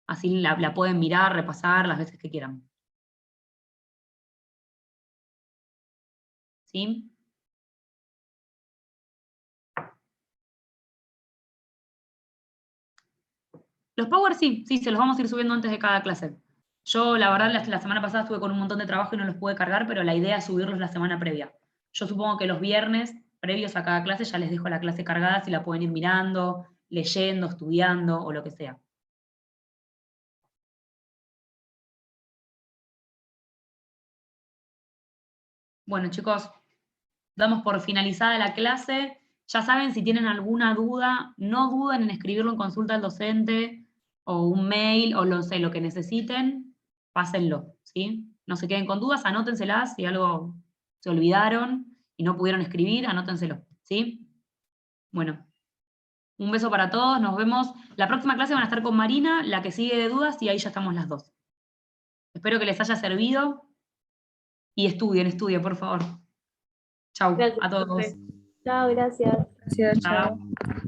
Así la pueden mirar, repasar las veces que quieran. ¿Sí? Los power sí, se los vamos a ir subiendo antes de cada clase. Yo, la verdad, la semana pasada estuve con un montón de trabajo y no los pude cargar, pero la idea es subirlos la semana previa. Yo supongo que los viernes, previos a cada clase, ya les dejo la clase cargada, si la pueden ir mirando, leyendo, estudiando, o lo que sea. Bueno, chicos, damos por finalizada la clase. Ya saben, si tienen alguna duda, no duden en escribirlo en consulta al docente, o un mail, o lo que necesiten, pásenlo, ¿sí? No se queden con dudas, anótenselas, si algo se olvidaron y no pudieron escribir, anótenselo, ¿sí? Bueno, un beso para todos, nos vemos. La próxima clase van a estar con Marina, la que sigue de dudas, y ahí ya estamos las dos. Espero que les haya servido, y estudien, por favor. Chau, Gracias, a todos. profe. Chao, gracias. Gracias, Chao. chao.